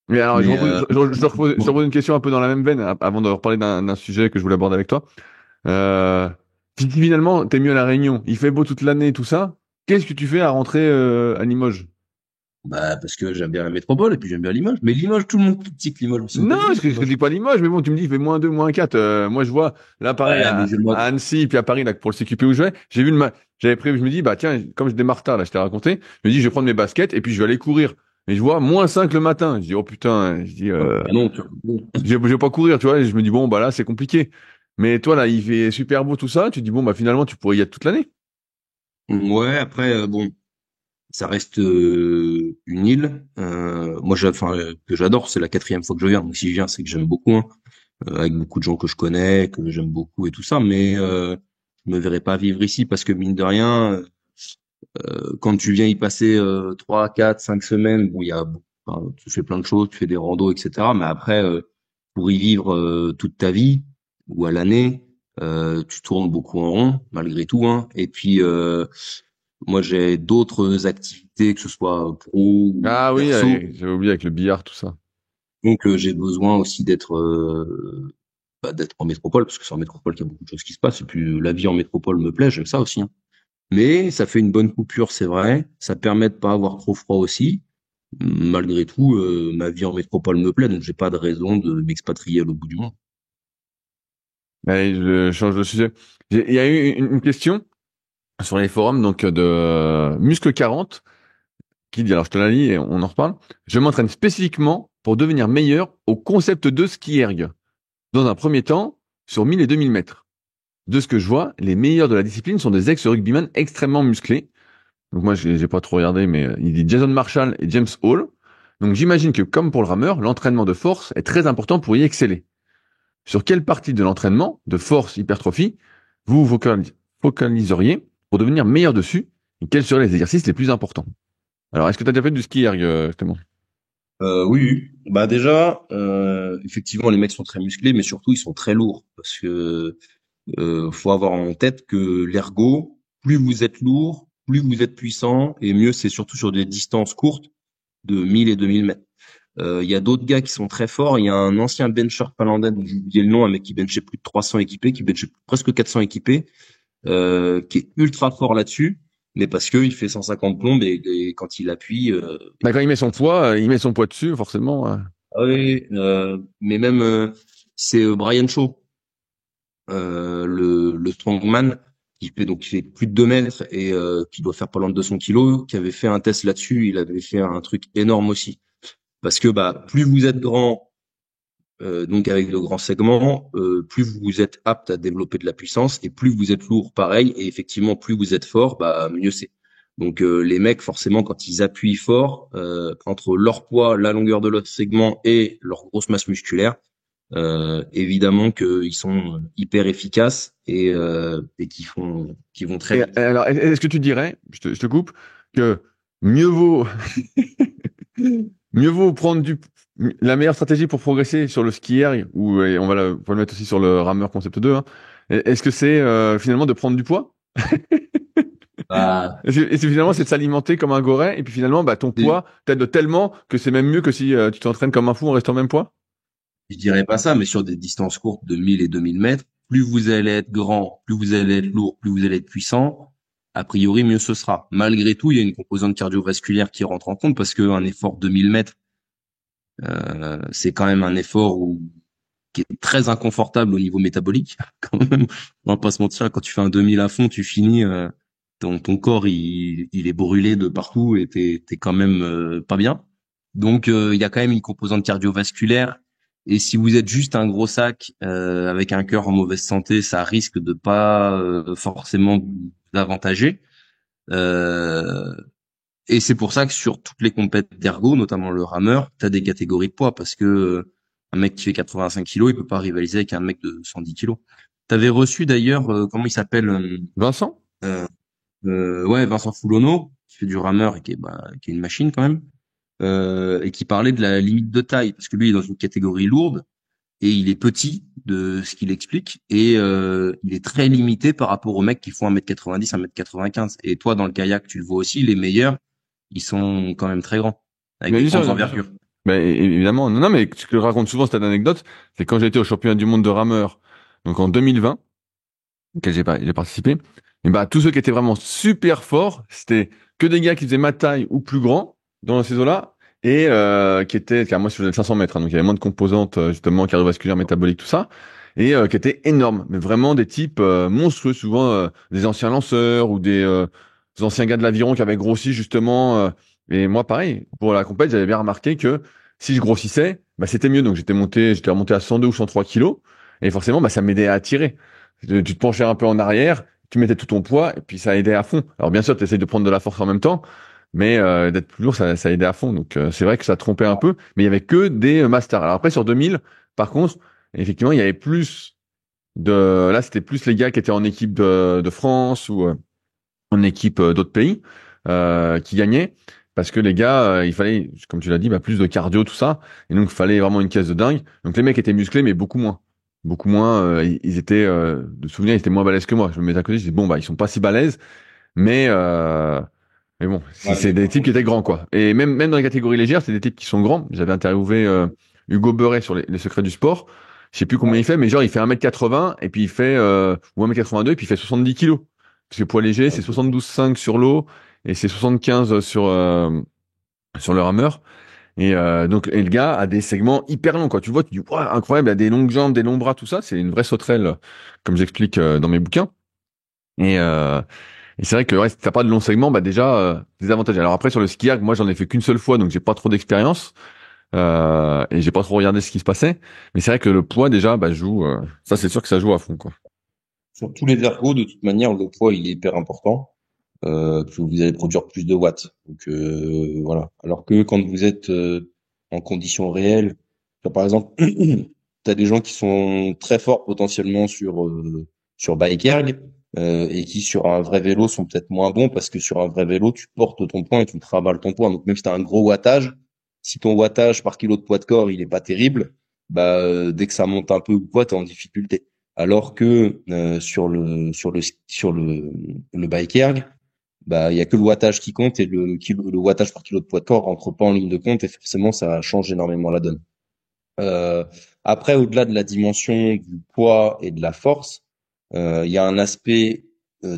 Mais alors, Mais je te bon, repose une question un peu dans la même veine, avant de reparler d'un sujet que je voulais aborder avec toi. Euh, si finalement, t'es mieux à La Réunion, il fait beau toute l'année, tout ça, qu'est-ce que tu fais à rentrer à Limoges? bah parce que j'aime bien la métropole et puis j'aime bien Limoges. Mais Limoges, tout le monde critique Limoges, c'est une Non, belle ville, je Limoges. dis pas Limoges, mais bon, tu me dis, il fait -2, -4. Moi, je vois, là, pareil, Ouais, mais à Annecy, puis à Paris, là, pour le CQP où je vais, j'avais prévu, je me dis, bah, tiens, comme je démarre tard, là, je t'ai raconté, je me dis, je vais prendre mes baskets, et puis je vais aller courir. Et je vois -5 le matin. Je dis, oh putain, je dis, ah non, bon. je vais pas courir, tu vois, et je me dis, bon, bah là, c'est compliqué. Mais toi, là, il fait super beau, tout ça, tu dis, bon, bah, finalement, tu pourrais y être toute l'année. Ouais, après, bon, ça reste une île. Moi, enfin, que j'adore. C'est la quatrième fois que je viens. Donc si je viens, c'est que j'aime beaucoup, hein. Avec beaucoup de gens que je connais, que j'aime beaucoup et tout ça. Mais je me verrais pas vivre ici parce que mine de rien, quand tu viens y passer 3, 4, 5 semaines, bon, enfin, tu fais plein de choses, tu fais des randos, etc. Mais après, pour y vivre toute ta vie ou à l'année, tu tournes beaucoup en rond malgré tout, hein. Et puis moi, j'ai d'autres activités, que ce soit pro ou Ah oui, perso. j'avais oublié avec le billard, tout ça. Donc, j'ai besoin aussi d'être en métropole, parce que c'est en métropole qu'il y a beaucoup de choses qui se passent. Et puis, la vie en métropole me plaît, j'aime ça aussi, hein. Mais ça fait une bonne coupure, c'est vrai. Ça permet de pas avoir trop froid aussi. Malgré tout, ma vie en métropole me plaît, donc j'ai pas de raison de m'expatrier à l'autre bout du monde. Allez, je change de sujet. Il y a eu une question sur les forums, donc, de Muscle 40, qui dit, alors je te la lis et on en reparle. Je m'entraîne spécifiquement pour devenir meilleur au concept de ski erg. Dans un premier temps, sur 1000 et 2000 mètres. De ce que je vois, les meilleurs de la discipline sont des ex-rugbyman extrêmement musclés. Donc moi, j'ai pas trop regardé, mais il dit Jason Marshall et James Hall. Donc j'imagine que, comme pour le rameur, l'entraînement de force est très important pour y exceller. Sur quelle partie de l'entraînement de force hypertrophie vous focaliseriez pour devenir meilleur dessus, et quels seraient les exercices les plus importants? Alors, est-ce que tu as déjà fait du ski erg, justement? Oui, oui. Bah déjà, effectivement, les mecs sont très musclés, mais surtout ils sont très lourds parce que faut avoir en tête que l'ergo, plus vous êtes lourd, plus vous êtes puissant, et mieux c'est surtout sur des distances courtes de 1000 et 2000 mètres. Il y a d'autres gars qui sont très forts. Il y a un ancien bencher finlandais, dont j'ai oublié le nom, un mec qui benchait plus de 300 équipés, qui benchait presque 400 équipés, qui est ultra fort là-dessus, mais parce que il fait 150 plombes et quand il appuie, Bah, quand il met son poids, il met son poids dessus, forcément. ah oui, mais même c'est Brian Shaw, le strongman, qui fait plus de 2 mètres et qui doit faire pas loin de 200 kilos, qui avait fait un test là-dessus. Il avait fait un truc énorme aussi, parce que bah plus vous êtes grand, donc avec de grands segments, plus vous êtes apte à développer de la puissance et plus vous êtes lourd, pareil. Et effectivement, plus vous êtes fort, bah mieux c'est. Donc les mecs, forcément, quand ils appuient fort, entre leur poids, la longueur de leur segment et leur grosse masse musculaire, évidemment qu'ils sont hyper efficaces et qui vont très Et vite. alors, est-ce que tu dirais, je te coupe, que mieux vaut, mieux vaut prendre la meilleure stratégie pour progresser sur le ski erg, ou et on va le mettre aussi sur le rameur concept 2, hein. Est-ce que c'est finalement de prendre du poids? Bah, Est-ce que finalement c'est de s'alimenter comme un goret, et puis finalement, bah, ton je poids t'aide tellement que c'est même mieux que si tu t'entraînes comme un fou en restant au même poids? dirais pas ça, mais sur des distances courtes de 1000 et 2000 mètres, plus vous allez être grand, plus vous allez être lourd, plus vous allez être puissant, a priori, mieux ce sera. Malgré tout, il y a une composante cardiovasculaire qui rentre en compte parce qu'un effort de 1000 mètres, c'est quand même un effort qui est très inconfortable au niveau métabolique. Quand même, on va pas se mentir, quand tu fais un 2000 à fond, tu finis, ton corps, il est brûlé de partout et t'es quand même pas bien. Donc, il y a quand même une composante cardiovasculaire. Et si vous êtes juste un gros sac avec un cœur en mauvaise santé, ça risque de pas forcément vous avantager. Euh, et c'est pour ça que sur toutes les compètes d'ergo, notamment le rameur, tu as des catégories de poids parce que Un mec qui fait 85 kilos, il peut pas rivaliser avec un mec de 110 kilos. T'avais reçu d'ailleurs, comment il s'appelle, Vincent? euh, ouais, Vincent Foulonneau, qui fait du rameur et qui est une machine quand même, et qui parlait de la limite de taille, parce que lui il est dans une catégorie lourde et il est petit de ce qu'il explique et il est très limité par rapport aux mecs qui font 1m90, 1m95. Et toi dans le kayak, tu le vois aussi, les meilleurs, ils sont quand même très grands, avec Mais des bien sûr, grandes bien sûr. envergures. Évidemment. Non, non, mais ce que je raconte souvent, cette anecdote, c'est quand j'ai été au championnat du monde de rameur, donc en 2020, auquel j'ai participé, et bah, tous ceux qui étaient vraiment super forts, c'était que des gars qui faisaient ma taille ou plus grands dans ces eaux-là, et car moi, je faisais 500 mètres, hein, donc il y avait moins de composantes, justement, cardiovasculaires, métaboliques, tout ça, et qui étaient énormes, mais vraiment des types monstrueux, souvent des anciens lanceurs ou des anciens gars de l'aviron qui avaient grossi, justement. Et moi, pareil, pour la compète, j'avais bien remarqué que si je grossissais, bah, c'était mieux. Donc j'étais remonté à 102 ou 103 kilos, et forcément, bah, ça m'aidait à tirer. Tu te penchais un peu en arrière, tu mettais tout ton poids, et puis ça aidait à fond. Alors bien sûr, tu essayes de prendre de la force en même temps, mais d'être plus lourd, ça aidait à fond. Donc c'est vrai que ça trompait un peu, mais il y avait que des masters. Alors après, sur 2000, par contre, effectivement, il y avait plus Là, c'était plus les gars qui étaient en équipe de France ou en équipe d'autres pays qui gagnaient. Parce que les gars, il fallait, comme tu l'as dit, bah, plus de cardio, tout ça. Et donc, il fallait vraiment une caisse de dingue. Donc, les mecs étaient musclés, mais beaucoup moins. Beaucoup moins. Ils étaient, de souvenir, ils étaient moins balèzes que moi. Je me mettais à côté, je dis, bon, bah, ils sont pas si balèzes. Mais, mais bon, Ouais, c'est des types qui étaient grands, quoi. Et même dans les catégories légères, c'est des types qui sont grands. J'avais interviewé Hugo Beuret sur les secrets du sport. Je sais plus combien il fait, mais genre, il fait 1m80 et puis il fait, ou 1m82 et puis il fait 70 kilos. Parce que poids léger, c'est 72,5 sur l'eau et c'est 75 sur le rameur. Et le gars a des segments hyper longs, quoi. Tu vois, tu dis, ouah, incroyable, il a des longues jambes, des longs bras, tout ça. C'est une vraie sauterelle, comme j'explique dans mes bouquins. Et, euh, et c'est vrai que ouais, si t'as pas de long segment, bah déjà, des avantages. Alors après, sur le ski erg, moi, j'en ai fait qu'une seule fois, donc j'ai pas trop d'expérience. Et j'ai pas trop regardé ce qui se passait. Mais c'est vrai que le poids, déjà, bah, joue. Ça, c'est sûr que ça joue à fond, quoi. Sur tous les ergos, de toute manière, le poids, il est hyper important, parce que vous allez produire plus de watts. Donc voilà. Alors que quand vous êtes en conditions réelles, par exemple, tu as des gens qui sont très forts potentiellement sur bike erg, et qui sur un vrai vélo sont peut-être moins bons parce que sur un vrai vélo, tu portes ton poids et tu travailles ton poids. Donc même si tu as un gros wattage, si ton wattage par kilo de poids de corps, il est pas terrible, bah dès que ça monte un peu ou quoi, tu es en difficulté. Alors que sur le bike erg, bah il y a que le wattage qui compte et le wattage par kilo de poids de corps rentre pas en ligne de compte et forcément ça change énormément la donne. Euh, Après, au-delà de la dimension du poids et de la force, il y a un aspect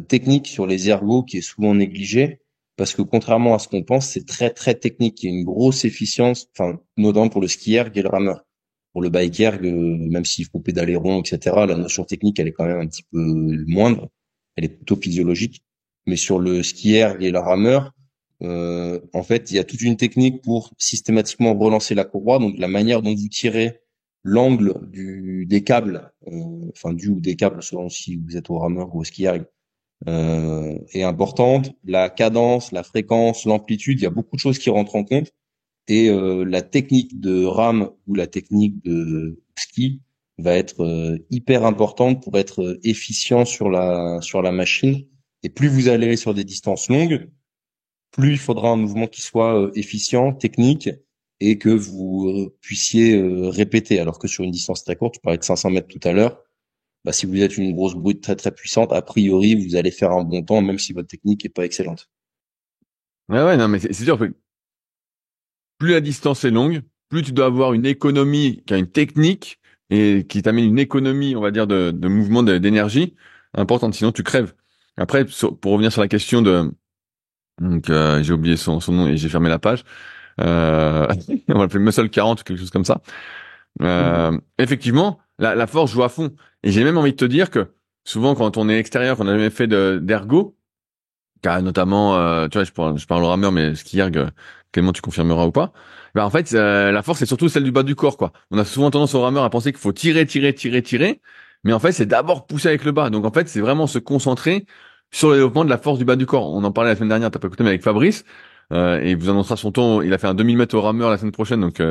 technique sur les ergos qui est souvent négligé parce que contrairement à ce qu'on pense, c'est très très technique. Il y a une grosse efficience, enfin notamment pour le ski erg et le rameur. Pour le bike erg, même s'il faut pédaler rond, etc., la notion technique elle est quand même un petit peu moindre. Elle est plutôt physiologique. Mais sur le ski erg et le rameur, en fait, il y a toute une technique pour systématiquement relancer la courroie. Donc, la manière dont vous tirez l'angle des câbles, enfin du ou des câbles selon si vous êtes au rameur ou au ski erg, est importante. La cadence, la fréquence, l'amplitude, il y a beaucoup de choses qui rentrent en compte. Et la technique de rame ou la technique de ski va être hyper importante pour être efficient sur la machine. Et plus vous allez sur des distances longues, plus il faudra un mouvement qui soit efficient, technique, et que vous puissiez répéter. Alors que sur une distance très courte, tu parlais de 500 mètres tout à l'heure, bah, si vous êtes une grosse brute très très puissante, a priori, vous allez faire un bon temps, même si votre technique est pas excellente. Ouais, ouais, non, mais c'est sûr que plus la distance est longue, plus tu dois avoir une économie qui a une technique et qui t'amène une économie, on va dire, de mouvement, d'énergie importante, sinon tu crèves. Après, pour revenir sur la question donc j'ai oublié son nom et j'ai fermé la page. On va l'appeler Muscle 40 ou quelque chose comme ça. Effectivement, la force joue à fond. Et j'ai même envie de te dire que souvent, quand on est extérieur, qu'on n'a jamais fait d'ergo, car notamment, tu vois, je parle au rameur, mais ski erg, Clément, tu confirmeras ou pas. Bah, en fait, la force, c'est surtout celle du bas du corps, quoi. On a souvent tendance au rameur à penser qu'il faut tirer, tirer, tirer, tirer. Mais en fait, c'est d'abord pousser avec le bas. Donc, en fait, c'est vraiment se concentrer sur le développement de la force du bas du corps. On en parlait la semaine dernière, t'as pas écouté, mais avec Fabrice. Et il vous annoncera son temps. Il a fait un 2000 mètres au rameur la semaine prochaine. Donc,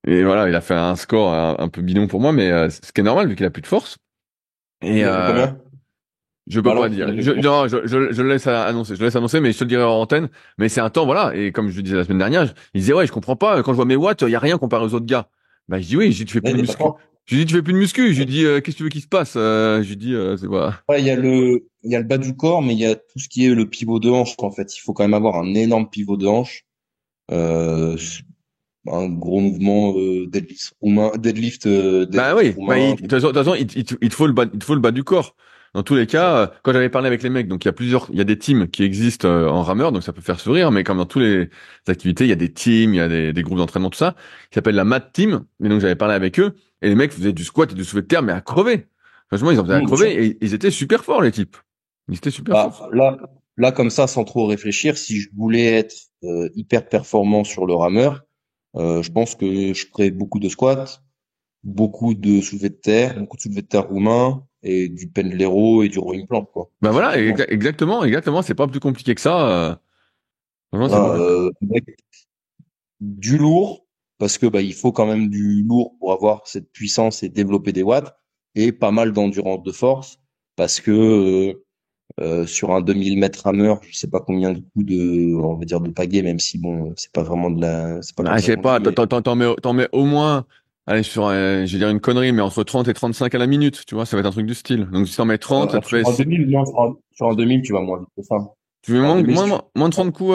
Et voilà, il a fait un score un peu bidon pour moi, mais ce qui est normal vu qu'il a plus de force. Et Il a fait combien? je peux pas Ballon, il dire. a fait Je, combien? non, je le laisse annoncer. Je le laisse annoncer, mais je te le dirai en antenne. Mais c'est un temps, voilà. Et comme je le disais la semaine dernière, il disait ouais, je comprends pas. Quand je vois mes watts, il y a rien comparé aux autres gars. Bah je dis oui. Je dis tu fais Là, plus il de est pas muscu. fort. Je lui dis tu fais plus de muscu. Je lui dis qu'est-ce que tu veux qu'il se passe. Je lui dis c'est voilà. Ouais, il y a le bas du corps, mais il y a tout ce qui est le pivot de hanche, en fait. Il faut quand même avoir un énorme pivot de hanche, euh, un gros mouvement, deadlift roumain, Bah deadlift oui. Bah roumain. de toute façon, il te faut il te faut le bas du corps. Dans tous les cas, quand j'avais parlé avec les mecs, donc il y a des teams qui existent en rameur, donc ça peut faire sourire, mais comme dans toutes les activités, il y a des teams, il y a des groupes d'entraînement, tout ça, qui s'appelle la Mat Team. Et donc j'avais parlé avec eux, et les mecs faisaient du squat et du soulevé de terre, mais à crever. Franchement, ils en faisaient à Bien sûr. crever, et ils étaient super forts, les types. Ils étaient super Bah, forts. là, comme ça, sans trop réfléchir, si je voulais être hyper performant sur le rameur, je pense que je ferais beaucoup de squats, beaucoup de soulevés de terre, beaucoup de soulevés de terre roumains et du pendlero et du rowing plank, quoi. Bah voilà, Effectivement. exactement, c'est pas plus compliqué que ça. Franchement, c'est pas Voilà, plus. du lourd, parce que il faut quand même du lourd pour avoir cette puissance et développer des watts, et pas mal d'endurance de force, parce que sur un 2000 mètres rameur, je sais pas combien de coups on va dire de pagaie, même si bon, c'est pas vraiment c'est pas Ah, comme je ça sais qu'on dit, pas, mais t'en mets au moins, allez, je vais dire une connerie, mais entre 30 et 35 à la minute, tu vois, ça va être un truc du style. Donc, si t'en mets 30, ça te fait, sur un 2000, non, sur un 2000, tu vas moins vite que ça. tu veux Un moins, 2000, si tu moins de 30 coups,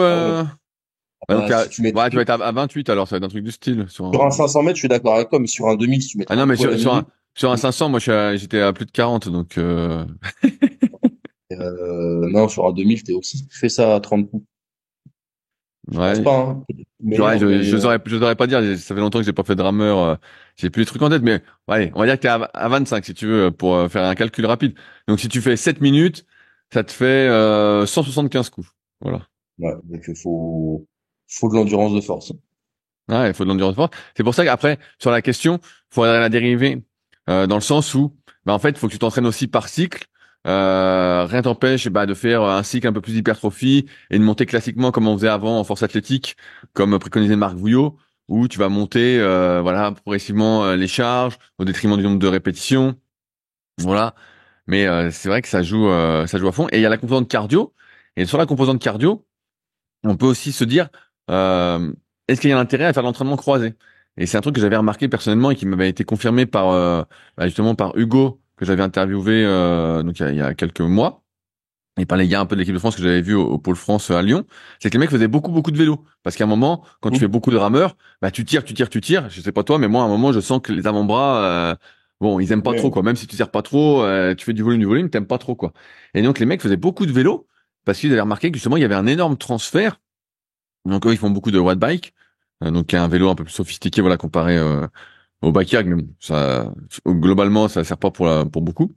donc, si tu mets ouais, tu vas être à 28, alors, ça va être un truc du style, sur un 500 mètres, je suis d'accord avec toi, mais sur un 2000, si tu mets ah non, 30 mais coups à la minute, sur un 500, moi, j'étais à plus de 40, donc, non, sur un 2000, t'es aussi fait ça à 30 coups. Je pense ouais. pas, hein. Ouais, Meilleur, mais je saurais pas dire, ça fait longtemps que j'ai pas fait de rameur, j'ai plus les trucs en tête, mais, ouais, on va dire que t'es à 25, si tu veux, pour faire un calcul rapide. Donc, si tu fais 7 minutes, ça te fait, 175 coups. Voilà. ouais, donc faut de l'endurance de force. Ah, il faut de l'endurance forte. C'est pour ça qu'après, sur la question, il faudrait la dériver dans le sens où, en fait, il faut que tu t'entraînes aussi par cycle. Rien t'empêche de faire un cycle un peu plus d'hypertrophie et de monter classiquement comme on faisait avant en force athlétique, comme préconisait Marc Vouillot, où tu vas monter voilà progressivement les charges au détriment du nombre de répétitions. Voilà. Mais c'est vrai que ça joue à fond. Et il y a la composante cardio. Et sur la composante cardio, on peut aussi se dire, euh, est-ce qu'il y a un intérêt à faire de l'entraînement croisé? Et c'est un truc que j'avais remarqué personnellement et qui m'avait été confirmé par justement par Hugo que j'avais interviewé donc il y a quelques mois et par les gars un peu de l'équipe de France que j'avais vu au Pôle France à Lyon, c'est que les mecs faisaient beaucoup de vélo parce qu'à un moment quand tu fais beaucoup de rameurs, tu tires. Je sais pas toi, mais moi à un moment je sens que les avant-bras bon ils aiment pas trop Ouais. quoi. Même si tu tires pas trop, tu fais du volume, t'aimes pas trop quoi. Et donc les mecs faisaient beaucoup de vélo parce qu'ils avaient remarqué que justement il y avait un énorme transfert donc eux, ils font beaucoup de watt bike, donc un vélo un peu plus sophistiqué, voilà, comparé au backyard, mais bon, ça, globalement, ça sert pas pour beaucoup.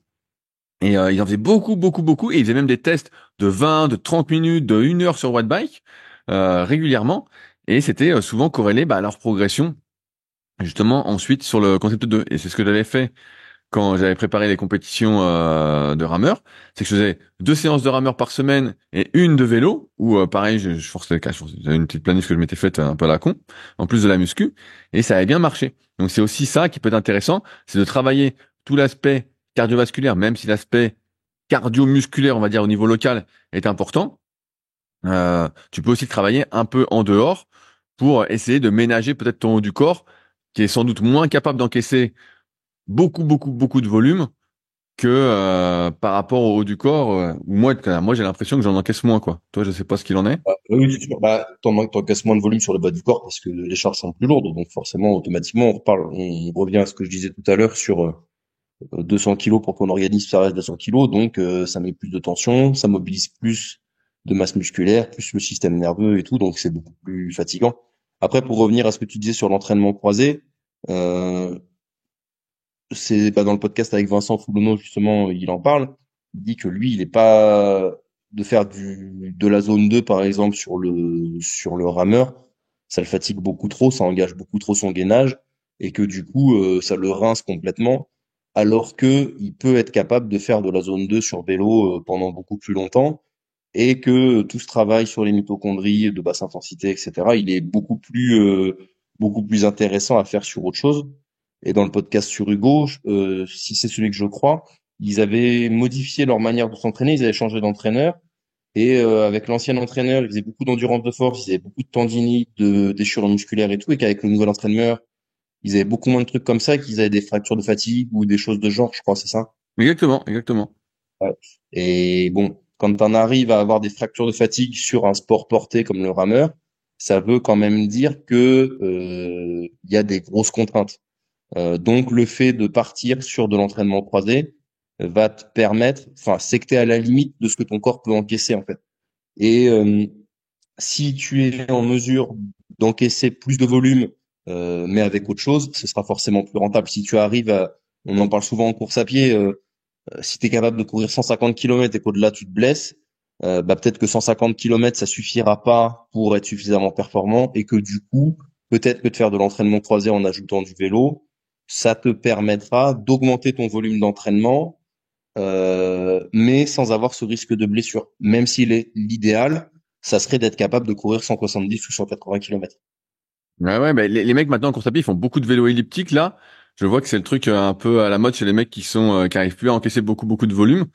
Et ils en faisaient beaucoup, et ils faisaient même des tests de 20, de 30 minutes, de 1 heure sur watt bike régulièrement, et c'était souvent corrélé à leur progression, justement, ensuite sur le concept 2. Et c'est ce que j'avais fait quand j'avais préparé les compétitions de rameur, c'est que je faisais 2 séances de rameur par semaine et une de vélo, où pareil, je forçais le cas, j'avais une petite planif que je m'étais faite un peu à la con, en plus de la muscu, et ça avait bien marché. Donc c'est aussi ça qui peut être intéressant, c'est de travailler tout l'aspect cardiovasculaire, même si l'aspect cardio-musculaire, on va dire au niveau local, est important. Tu peux aussi travailler un peu en dehors pour essayer de ménager peut-être ton haut du corps, qui est sans doute moins capable d'encaisser beaucoup de volume que par rapport au haut du corps, où moi j'ai l'impression que j'en encaisse moins quoi. Toi, je sais pas ce qu'il en est. Oui, c'est sûr. T'encaisses moins de volume sur le bas du corps parce que les charges sont plus lourdes. Donc, forcément, automatiquement, on revient à ce que je disais tout à l'heure sur 200 kilos pour ton organisme, ça reste 200 kilos. Donc, ça met plus de tension, ça mobilise plus de masse musculaire, plus le système nerveux et tout. Donc, c'est beaucoup plus fatigant. Après, pour revenir à ce que tu disais sur l'entraînement croisé, euh, c'est dans le podcast avec Vincent Foulonneau, justement, il en parle. Il dit que lui, il est pas de faire de la zone 2 par exemple, sur le rameur. Ça le fatigue beaucoup trop, ça engage beaucoup trop son gainage et que du coup, ça le rince complètement. Alors que il peut être capable de faire de la zone 2 sur vélo pendant beaucoup plus longtemps et que tout ce travail sur les mitochondries de basse intensité, etc., il est beaucoup plus beaucoup plus intéressant à faire sur autre chose. Et dans le podcast sur Hugo, si c'est celui que je crois, ils avaient modifié leur manière de s'entraîner, ils avaient changé d'entraîneur. Et avec l'ancien entraîneur, il faisait beaucoup d'endurance de force, ils avaient beaucoup de tendinite, de déchirure musculaire et tout, et qu'avec le nouvel entraîneur, ils avaient beaucoup moins de trucs comme ça, et qu'ils avaient des fractures de fatigue ou des choses de genre, je crois, c'est ça? Exactement, exactement. Ouais. Et bon, quand on arrive à avoir des fractures de fatigue sur un sport porté comme le rameur, ça veut quand même dire que il y a des grosses contraintes. Donc le fait de partir sur de l'entraînement croisé va te permettre, enfin, c'est que t'es à la limite de ce que ton corps peut encaisser en fait. Et si tu es en mesure d'encaisser plus de volume, mais avec autre chose, ce sera forcément plus rentable. Si tu arrives à, on en parle souvent en course à pied, si tu es capable de courir 150 km et qu'au-delà tu te blesses, bah peut-être que 150 km ça suffira pas pour être suffisamment performant et que du coup, peut-être que de faire de l'entraînement croisé en ajoutant du vélo, ça te permettra d'augmenter ton volume d'entraînement, mais sans avoir ce risque de blessure. Même s'il est l'idéal, ça serait d'être capable de courir 170 ou 180 km. Ouais, bah, les mecs maintenant en course à pied, ils font beaucoup de vélo elliptique là. Je vois que c'est le truc un peu à la mode chez les mecs qui arrivent plus à encaisser beaucoup de volume.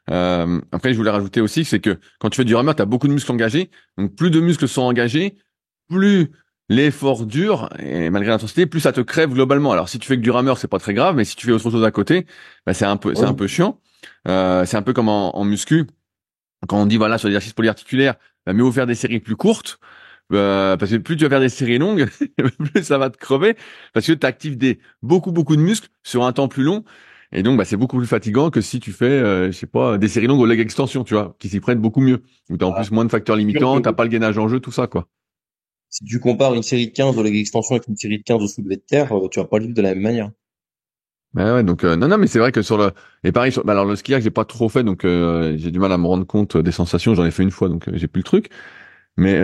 Après, je voulais rajouter aussi, c'est que quand tu fais du rameur, tu as beaucoup de muscles engagés. Donc, plus de muscles sont engagés, plus l'effort dure, et malgré l'intensité, plus ça te crève globalement. Alors, si tu fais que du rameur, c'est pas très grave, mais si tu fais autre chose à côté, bah, c'est un Oui. peu chiant. C'est un peu comme en muscu. Quand on dit, voilà, sur l'exercice polyarticulaire, bah, mieux vaut faire des séries plus courtes, parce que plus tu vas faire des séries longues, plus ça va te crever, parce que tu actives beaucoup de muscles sur un temps plus long. Et donc, bah, c'est beaucoup plus fatigant que si tu fais, je sais pas, des séries longues au leg extension, tu vois, qui s'y prennent beaucoup mieux. Où t'as en Ah, plus moins de facteurs c'est sûr que limitants, t'as pas le gainage en jeu, tout ça, quoi. si tu compares une série de 15 au leg extension avec une série de 15 au soulevé de terre, tu vas pas le vivre de la même manière. Bah ouais, donc non, mais c'est vrai que sur le et pareil bah, alors le ski j'ai pas trop fait, donc j'ai du mal à me rendre compte des sensations. J'en ai fait une fois, donc j'ai plus le truc. Mais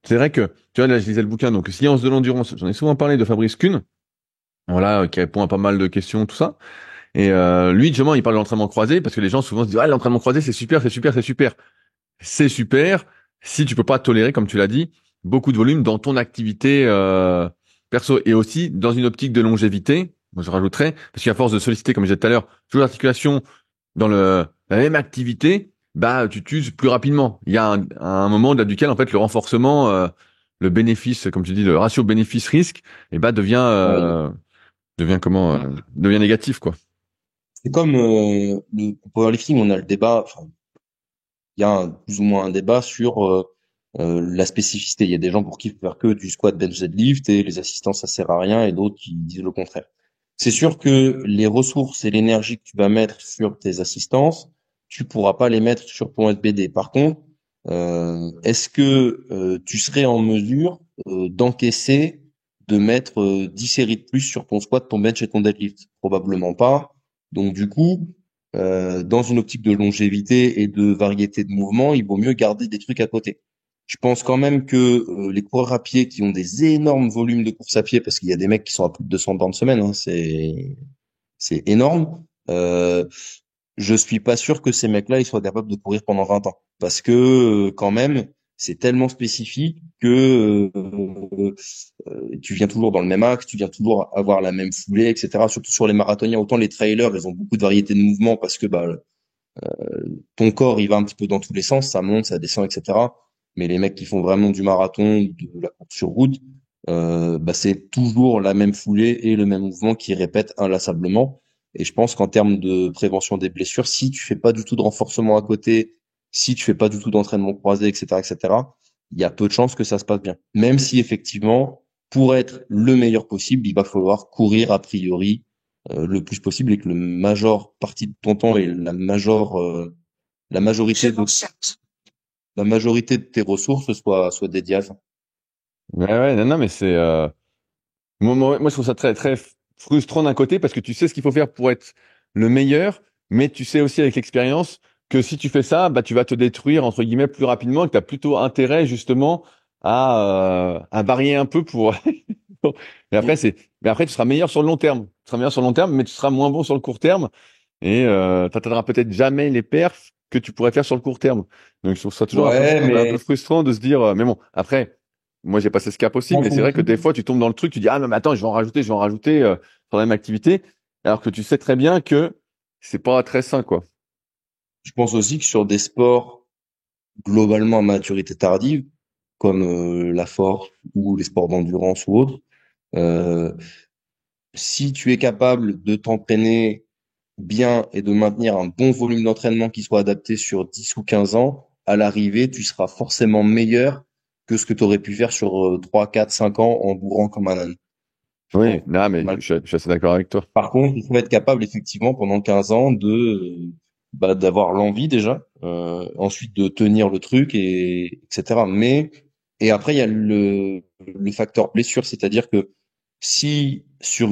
c'est vrai que tu vois là, je lisais le bouquin, donc Science de l'endurance. J'en ai souvent parlé de Fabrice Kuhn, voilà, qui répond à pas mal de questions, tout ça. Et lui, justement, il parle de l'entraînement croisé parce que les gens souvent se disent ah l'entraînement croisé c'est super, c'est super, c'est super, c'est super. Si tu peux pas tolérer, comme tu l'as dit, beaucoup de volume dans ton activité perso et aussi dans une optique de longévité. Moi, je rajouterais parce qu'à force de solliciter, comme je disais tout à l'heure, toujours l'articulation dans la même activité, bah tu t'uses plus rapidement. Il y a un moment là, duquel en fait le renforcement, le bénéfice, comme tu dis, le ratio bénéfice-risque, et bah Ouais. devient négatif quoi. C'est comme le powerlifting, on a le débat, enfin, il y a plus ou moins un débat sur la spécificité. Il y a des gens pour qui il faut faire que du squat, bench, deadlift et les assistants ça sert à rien et d'autres qui disent le contraire. C'est sûr que les ressources et l'énergie que tu vas mettre sur tes assistances, tu pourras pas les mettre sur ton SBD. Par contre, est-ce que tu serais en mesure d'encaisser, de mettre 10 séries de plus sur ton squat, ton bench et ton deadlift? Probablement pas. Donc du coup, dans une optique de longévité et de variété de mouvements, il vaut mieux garder des trucs à côté. Je pense quand même que les coureurs à pied qui ont des énormes volumes de course à pied, parce qu'il y a des mecs qui sont à plus de 200 bornes semaine, hein, c'est énorme. Je suis pas sûr que ces mecs-là ils soient capables de courir pendant 20 ans, parce que quand même c'est tellement spécifique que tu viens toujours dans le même axe, tu viens toujours avoir la même foulée, etc. Surtout sur les marathoniens, autant les trailers, ils ont beaucoup de variété de mouvements parce que bah ton corps il va un petit peu dans tous les sens, ça monte, ça descend, etc. Mais les mecs qui font vraiment du marathon, de la course sur route, bah c'est toujours la même foulée et le même mouvement qui répète inlassablement. Et je pense qu'en termes de prévention des blessures, si tu fais pas du tout de renforcement à côté, si tu fais pas du tout d'entraînement croisé, etc., etc., il y a peu de chances que ça se passe bien. Même si effectivement, pour être le meilleur possible, il va falloir courir a priori le plus possible et que le major partie de ton temps et la majorité de la majorité de tes ressources soit dédiée à ça. Ouais, non, mais c'est moi, je trouve ça très frustrant d'un côté parce que tu sais ce qu'il faut faire pour être le meilleur, mais tu sais aussi avec l'expérience que si tu fais ça, bah tu vas te détruire entre guillemets plus rapidement et que tu as plutôt intérêt justement à varier un peu pour mais après mais après tu seras meilleur sur le long terme. Tu seras meilleur sur le long terme, mais tu seras moins bon sur le court terme et tu atteindras peut-être jamais les perfs que tu pourrais faire sur le court terme. Donc je trouve ça toujours Ouais, un peu mais frustrant de se dire mais bon, après moi j'ai passé ce cap aussi, En mais c'est vrai que des fonction. fois tu tombes dans le truc, tu dis ah non, mais attends, je vais en rajouter sur la même activité, alors que tu sais très bien que c'est pas très sain, quoi. Je pense aussi que sur des sports globalement à maturité tardive, comme la force ou les sports d'endurance ou autres, euh, si tu es capable de t'entraîner bien et de maintenir un bon volume d'entraînement qui soit adapté sur 10 ou 15 ans, à l'arrivée, tu seras forcément meilleur que ce que tu aurais pu faire sur 3, 4, 5 ans en bourrant comme un âne. Je Oui, trouve. non, mais Mal. je suis assez d'accord avec toi. Par contre, il faut être capable effectivement pendant 15 ans de d'avoir l'envie déjà, ensuite de tenir le truc et etc. Mais et après il y a le facteur blessure, c'est-à-dire que si sur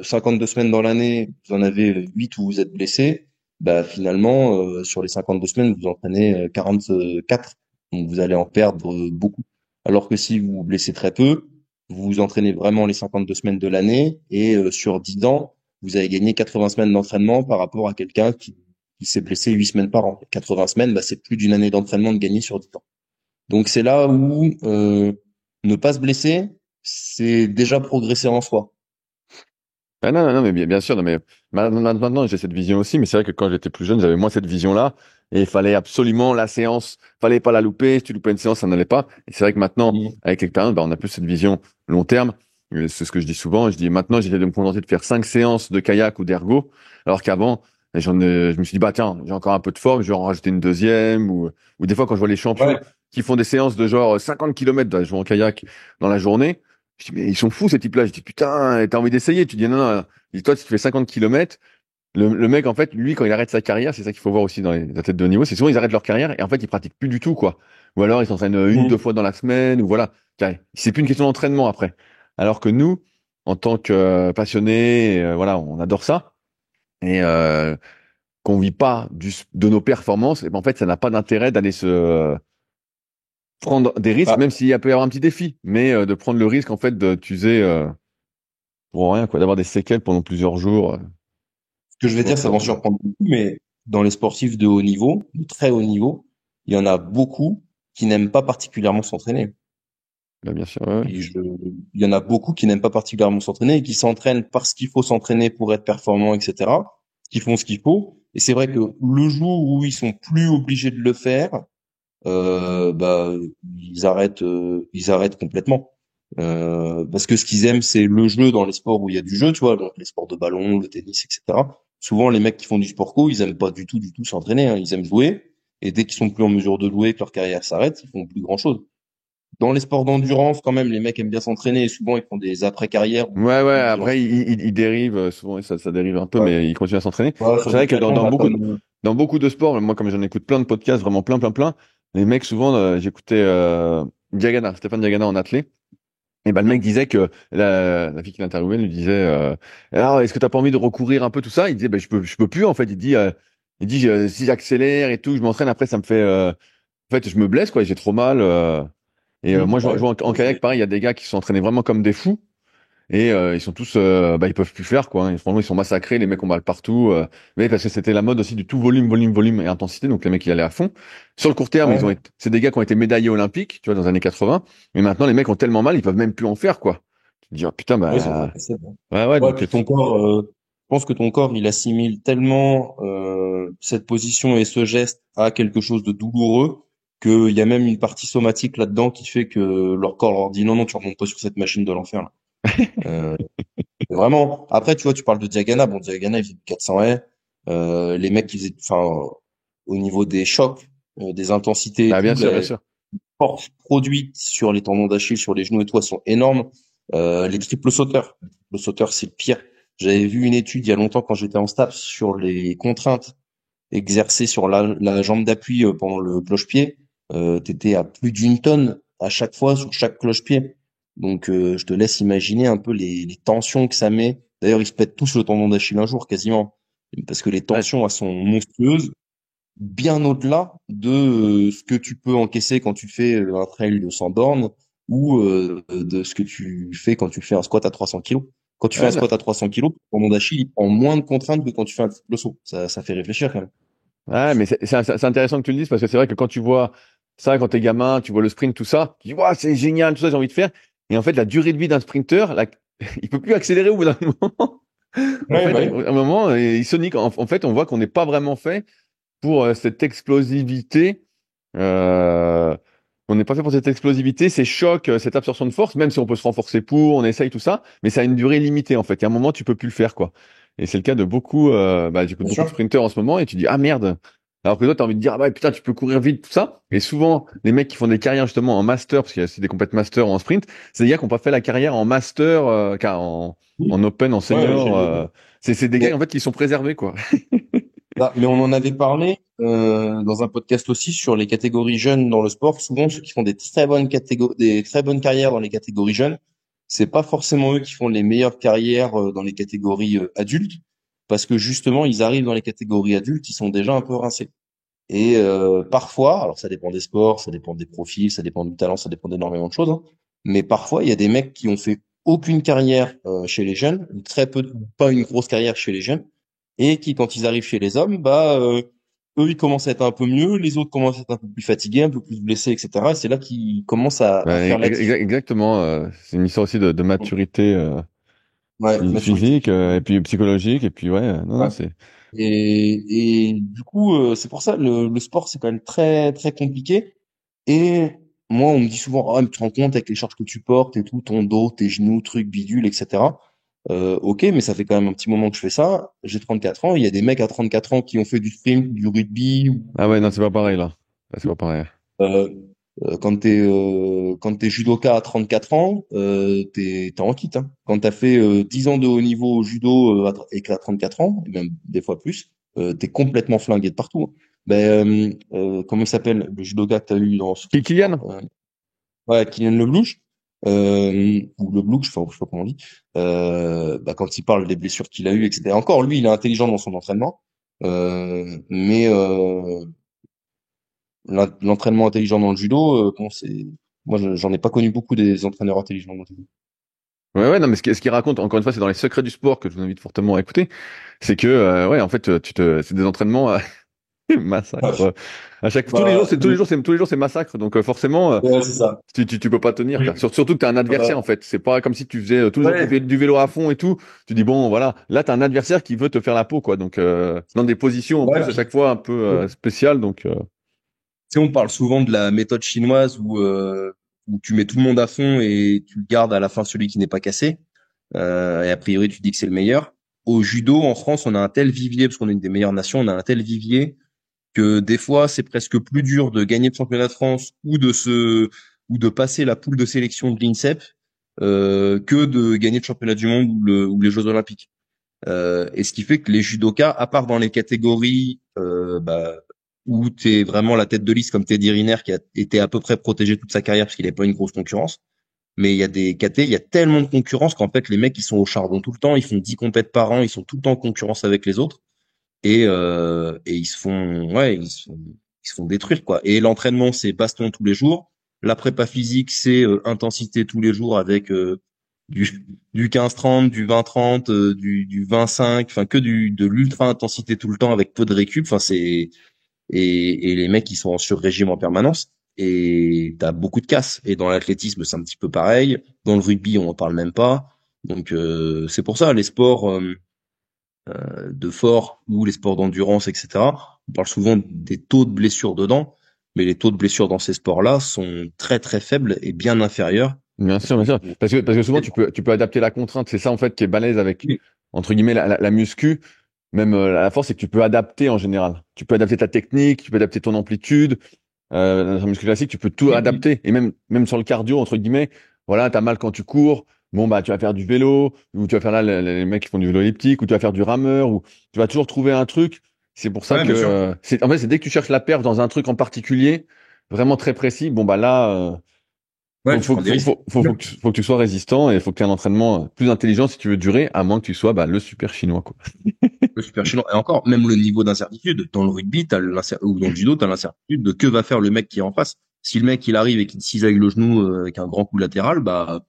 52 semaines dans l'année, vous en avez 8 où vous êtes blessé, bah finalement sur les 52 semaines, vous entraînez 44, donc vous allez en perdre beaucoup. Alors que si vous vous blessez très peu, vous vous entraînez vraiment les 52 semaines de l'année et sur 10 ans, vous avez gagné 80 semaines d'entraînement par rapport à quelqu'un qui s'est blessé 8 semaines par an. 80 semaines, bah, c'est plus d'une année d'entraînement de gagner sur 10 ans. Donc c'est là où ne pas se blesser, c'est déjà progresser en soi. Ah non, non, non, mais bien sûr, non, mais maintenant j'ai cette vision aussi, mais c'est vrai que quand j'étais plus jeune, j'avais moins cette vision-là, et il fallait absolument la séance, fallait pas la louper, si tu loupais une séance, ça n'allait pas. Et c'est vrai que maintenant, Mhm. avec l'expérience, bah, on a plus cette vision long terme. C'est ce que je dis souvent, je dis maintenant, j'essaie de me contenter de faire 5 séances de kayak ou d'ergo, alors qu'avant, je me suis dit, bah tiens, j'ai encore un peu de forme, je vais en rajouter une deuxième, ou des fois quand je vois les champions Ouais. qui font des séances de genre 50 km, bah, je joue en kayak dans la journée, je dis, mais ils sont fous ces types-là. Je dis, putain, t'as envie d'essayer? Tu dis, non, non. Dis-toi, si tu fais 50 kilomètres, le mec, en fait, lui, quand il arrête sa carrière, c'est ça qu'il faut voir aussi dans les athlètes de haut niveau, c'est souvent ils arrêtent leur carrière et en fait, ils pratiquent plus du tout, quoi. Ou alors, ils s'entraînent une, deux Mhm. fois dans la semaine, ou voilà. C'est plus une question d'entraînement après. Alors que nous, en tant que passionnés, voilà, on adore ça. Et qu'on vit pas de nos performances, et ben, en fait, ça n'a pas d'intérêt d'aller se prendre des risques, Bah, même s'il peut y avoir un petit défi, mais de prendre le risque, en fait, de t'user pour rien, quoi, d'avoir des séquelles pendant plusieurs jours. ce que je vais Souvent, dire, c'est ça pas va en très bien. surprendre beaucoup, mais dans les sportifs de haut niveau, de très haut niveau, il y en a beaucoup qui n'aiment pas particulièrement s'entraîner. Bah, bien sûr, ouais, ouais. Il y en a beaucoup qui n'aiment pas particulièrement s'entraîner et qui s'entraînent parce qu'il faut s'entraîner pour être performant, etc. Qui font ce qu'il faut. Et c'est vrai que le jour où ils sont plus obligés de le faire, bah ils arrêtent complètement. Parce que ce qu'ils aiment, c'est le jeu dans les sports où il y a du jeu, tu vois, donc les sports de ballon, le tennis, etc. Souvent, les mecs qui font du sport co, ils aiment pas du tout s'entraîner, hein. Ils aiment jouer. Et dès qu'ils sont plus en mesure de jouer, que leur carrière s'arrête, ils font plus grand chose. Dans les sports d'endurance, quand même, les mecs aiment bien s'entraîner et souvent ils font des après-carrières Ouais, ouais, où ils ont... après, il dérive, souvent, ça dérive un peu, Ouais. mais il continue à s'entraîner. Ouais, C'est sur vrai que musculation, t'as comme... dans beaucoup de sports, moi, comme j'en écoute plein de podcasts, vraiment plein, les mecs, souvent, j'écoutais, Diagana, Stéphane Diagana en athlée. Et ben, le mec Mhm. disait que la fille qui l'interviewait lui disait, alors, est-ce que t'as pas envie de recourir un peu tout ça? Il disait, ben, je peux plus, en fait. Il dit, si j'accélère et tout, je m'entraîne, après, ça me fait, en fait, je me blesse, quoi, et j'ai trop mal, et moi, je Ouais. joue en kayak, pareil, il y a des gars qui se sont entraînés vraiment comme des fous. Et ils sont tous, bah, ils peuvent plus faire quoi, hein. Franchement, ils sont massacrés, les mecs ont mal partout. Mais parce que c'était la mode aussi du tout volume et intensité, donc les mecs ils allaient à fond. Sur le court terme, Ouais. c'est des gars qui ont été médaillés olympiques, tu vois, dans les années 80. Mais maintenant, les mecs ont tellement mal, ils peuvent même plus en faire quoi. Tu te dis oh, putain Ouais, c'est vrai. bah C'est vrai. ouais Ouais, donc puis ton corps, je pense que ton corps, il assimile tellement cette position et ce geste à quelque chose de douloureux qu'il y a même une partie somatique là-dedans qui fait que leur corps leur dit non, non, tu remontes pas sur cette machine de l'enfer là. Euh, Vraiment. Après, tu vois, tu parles de Diagana. Bon, Diagana, il fait du 400 haies. Les mecs qui faisaient, enfin, au niveau des chocs, des intensités et bah bien tout, sûr bien les sûr. forces produites sur les tendons d'Achille, sur les genoux et tout, elles sont énormes. Les triples sauteurs. Les triples sauteurs, c'est le pire. J'avais vu une étude il y a longtemps quand j'étais en STAPS sur les contraintes exercées sur la jambe d'appui pendant le cloche-pied. T'étais à plus d'une tonne à chaque fois sur chaque cloche-pied. Donc, je te laisse imaginer un peu les tensions que ça met. D'ailleurs, ils se pètent tous le tendon d'Achille un jour, quasiment. Parce que les Ouais, tensions, elles sont monstrueuses, bien au-delà de ce que tu peux encaisser quand tu fais un trail de 100 bornes ou de ce que tu fais quand tu fais un squat à 300 kilos. Quand tu fais un ouais, non. squat à 300 kilos, ton tendon d'Achille, il prend moins de contraintes que quand tu fais un triple saut. Ça fait réfléchir quand même. Ouais, mais c'est intéressant que tu le dises parce que c'est vrai que quand tu vois Ça, quand t'es gamin, tu vois le sprint, tout ça, tu dis, waouh, c'est génial, tout ça, j'ai envie de faire. Et en fait, la durée de vie d'un sprinter, il peut plus accélérer au bout d'un moment. En Ouais, fait, bah à oui. un moment, il sonique. En fait, on voit qu'on n'est pas vraiment fait pour cette explosivité. Euh, on n'est pas fait pour cette explosivité, ces chocs, cette absorption de force, même si on peut se renforcer pour, on essaye tout ça, mais ça a une durée limitée en fait. Il y a un moment, tu peux plus le faire quoi. Et c'est le cas de beaucoup, j'écoute Bien beaucoup de sûr. sprinteurs en ce moment et tu dis ah merde. Alors que toi, tu as envie de dire ah ouais putain, tu peux courir vite tout ça. Et souvent, les mecs qui font des carrières justement en master, parce qu'il y a aussi des compètes master en sprint, c'est des gars qui n'ont pas fait la carrière en master, en Oui. open, en Ouais, senior. C'est des gars en mais, fait qui sont préservés quoi. mais on en avait parlé dans un podcast aussi sur les catégories jeunes dans le sport. Souvent, ceux qui font des très bonnes carrières dans les catégories jeunes, c'est pas forcément eux qui font les meilleures carrières dans les catégories adultes, parce que justement, ils arrivent dans les catégories adultes, ils sont déjà un peu rincés. Et parfois, alors ça dépend des sports, ça dépend des profils, ça dépend du talent, ça dépend d'énormément de choses, hein, mais parfois, il y a des mecs qui ont fait aucune carrière chez les jeunes, ou très peu, ou pas une grosse carrière chez les jeunes, et qui, quand ils arrivent chez les hommes, eux, ils commencent à être un peu mieux, les autres commencent à être un peu plus fatigués, un peu plus blessés, etc. Et c'est là qu'ils commencent à faire la diff. Exactement. C'est une histoire aussi de maturité Ouais, maturité physique physique. et puis psychologique. Et puis ouais, non, non, Ouais. c'est. Et du coup, c'est pour ça le sport, c'est quand même très très compliqué. Et moi, on me dit souvent, ah, mais tu te rends compte avec les charges que tu portes et tout, ton dos, tes genoux, trucs, bidules, etc. Ok, mais ça fait quand même un petit moment que je fais ça. J'ai 34 ans. Il y a des mecs à 34 ans qui ont fait du sprint, du rugby. Ah ouais, non, c'est pas pareil là. Là, c'est pas pareil. Euh, quand t'es judoka à 34 ans, t'es en kit. Hein. Quand t'as fait 10 ans de haut niveau au judo et qu'à 34 ans, et même des fois plus, t'es complètement flingué de partout. Hein. Comment il s'appelle le judoka que t'as eu dans ce Kylian? ouais, Kylian Leblouch, ou Leblouch, enfin, je sais pas comment on dit, quand il parle des blessures qu'il a eues, etc. Encore, lui, il est intelligent dans son entraînement, mais l'entraînement intelligent dans le judo, bon, moi, j'en ai pas connu beaucoup des entraîneurs intelligents dans le judo. Ouais, ouais, non, mais ce qu'il raconte, encore une fois, c'est dans les secrets du sport que je vous invite fortement à écouter. C'est que, ouais, en fait, c'est des entraînements massacre. Bah, Tous les jours, c'est massacre. Donc, forcément, ouais, c'est ça. tu peux pas tenir, quoi. Oui. Surtout que t'as un adversaire, en Bah, fait. C'est pas comme si tu faisais tous les jours ouais, du vélo à fond et tout. Tu dis, bon, voilà. Là, t'as un adversaire qui veut te faire la peau, quoi. Donc, dans des positions, en ouais, plus, à chaque fois, un peu, spéciales. Donc, tu sais, on parle souvent de la méthode chinoise où tu mets tout le monde à fond et tu gardes à la fin celui qui n'est pas cassé. Et a priori, tu dis que c'est le meilleur. Au judo, en France, on a un tel vivier, parce qu'on est une des meilleures nations, on a un tel vivier que des fois, c'est presque plus dur de gagner le championnat de France ou de passer la poule de sélection de l'INSEP que de gagner le championnat du monde ou les Jeux Olympiques. Et ce qui fait que les judokas, à part dans les catégories où tu es vraiment la tête de liste comme Teddy Riner qui a été à peu près protégé toute sa carrière parce qu'il n'est pas une grosse concurrence, mais il y a des KT, il y a tellement de concurrence qu'en fait les mecs ils sont au charbon tout le temps, ils font 10 compètes par an, ils sont tout le temps en concurrence avec les autres et ils se font ils se font détruire quoi. Et l'entraînement c'est baston tous les jours, la prépa physique c'est intensité tous les jours avec du 15-30, du 20-30, du 25, enfin que de l'ultra intensité tout le temps avec peu de récup. Enfin et les mecs ils sont en sur-régime en permanence et t'as beaucoup de casse. Et dans l'athlétisme c'est un petit peu pareil. Dans le rugby on en parle même pas. Donc c'est pour ça les sports de fort ou les sports d'endurance etc. On parle souvent des taux de blessures dedans, mais les taux de blessures dans ces sports-là sont très très faibles et bien inférieurs. bien sûr, bien sûr. Parce que souvent, tu peux adapter la contrainte. C'est ça, en fait, qui est balèze avec, entre guillemets, la muscu. Même la force, c'est que tu peux adapter en général. Tu peux adapter ta technique, tu peux adapter ton amplitude. Dans un muscle classique, tu peux tout adapter. Et même sur le cardio, entre guillemets, voilà, t'as mal quand tu cours. Bon, bah, tu vas faire du vélo, ou tu vas faire là, les mecs qui font du vélo elliptique, ou tu vas faire du rameur, ou tu vas toujours trouver un truc. C'est pour ça Ouais, que, bien sûr. en fait, c'est dès que tu cherches la perf dans un truc en particulier, vraiment très précis, bon, bah là, Ouais, tu prends des risques. faut que tu sois résistant et faut que tu aies un entraînement plus intelligent si tu veux durer, à moins que tu sois, bah, le super chinois, quoi. Le super chinois. Et encore, même le niveau d'incertitude. Dans le rugby, ou dans le judo, t'as l'incertitude de que va faire le mec qui est en face. Si le mec, il arrive et qu'il te cisaille le genou avec un grand coup latéral, bah,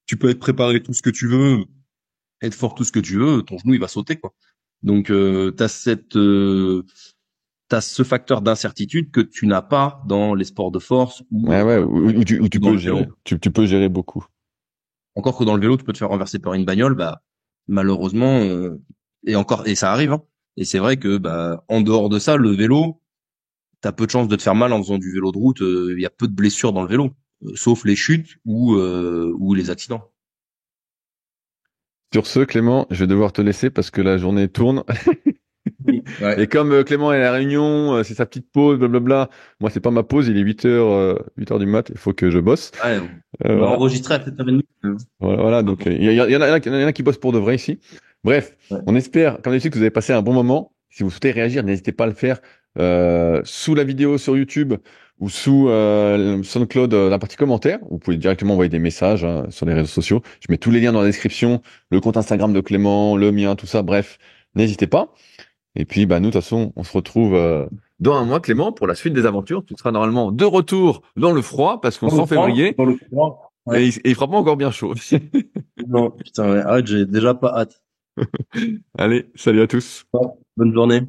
tu peux être préparé tout ce que tu veux, être fort tout ce que tu veux, ton genou, il va sauter, quoi. Donc, t'as ce facteur d'incertitude que tu n'as pas dans les sports de force où tu dans peux le gérer. vélo. Tu peux gérer beaucoup. Encore que dans le vélo, tu peux te faire renverser par une bagnole, bah malheureusement, et ça arrive, hein. Et c'est vrai que en dehors de ça, le vélo, t'as peu de chances de te faire mal en faisant du vélo de route. Il y a peu de blessures dans le vélo, sauf les chutes ou les accidents. Sur ce, Clément, je vais devoir te laisser parce que la journée tourne. Oui. Et Ouais. comme Clément est à la réunion, c'est sa petite pause, blablabla. Moi, c'est pas ma pause, il est 8 heures du mat, il faut que je bosse. Ouais, on va Voilà. enregistrer à 7h30. Voilà, donc il y en a qui bossent pour de vrai ici. Bref, Ouais. on espère, comme d'habitude, que vous avez passé un bon moment. Si vous souhaitez réagir, n'hésitez pas à le faire sous la vidéo sur YouTube ou sous SoundCloud, la partie commentaires. Vous pouvez directement envoyer des messages sur les réseaux sociaux. Je mets tous les liens dans la description, le compte Instagram de Clément, le mien, tout ça. Bref, n'hésitez pas. Et puis, nous, de toute façon, on se retrouve dans un mois, Clément, pour la suite des aventures. Tu seras normalement de retour dans le froid parce qu'on sera en février Dans le froid. et Ouais. il fera pas encore bien chaud. Non, putain, ouais. Arrête, j'ai déjà pas hâte. Allez, salut à tous. Ouais. Bonne journée.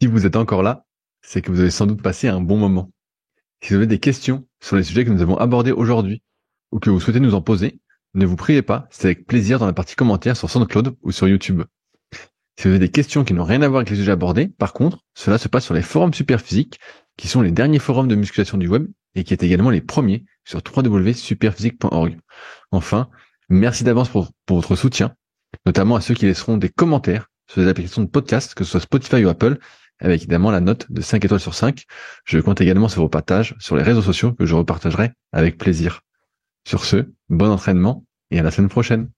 Si vous êtes encore là, c'est que vous avez sans doute passé un bon moment. Si vous avez des questions sur les sujets que nous avons abordés aujourd'hui ou que vous souhaitez nous en poser, ne vous priez pas, c'est avec plaisir dans la partie commentaires sur SoundCloud ou sur YouTube. Si vous avez des questions qui n'ont rien à voir avec les sujets abordés, par contre, cela se passe sur les forums Superphysique, qui sont les derniers forums de musculation du web et qui est également les premiers sur www.superphysique.org. Enfin, merci d'avance pour votre soutien, notamment à ceux qui laisseront des commentaires sur les applications de podcast, que ce soit Spotify ou Apple, avec évidemment la note de 5 étoiles sur 5. Je compte également sur vos partages sur les réseaux sociaux que je repartagerai avec plaisir. Sur ce, bon entraînement et à la semaine prochaine.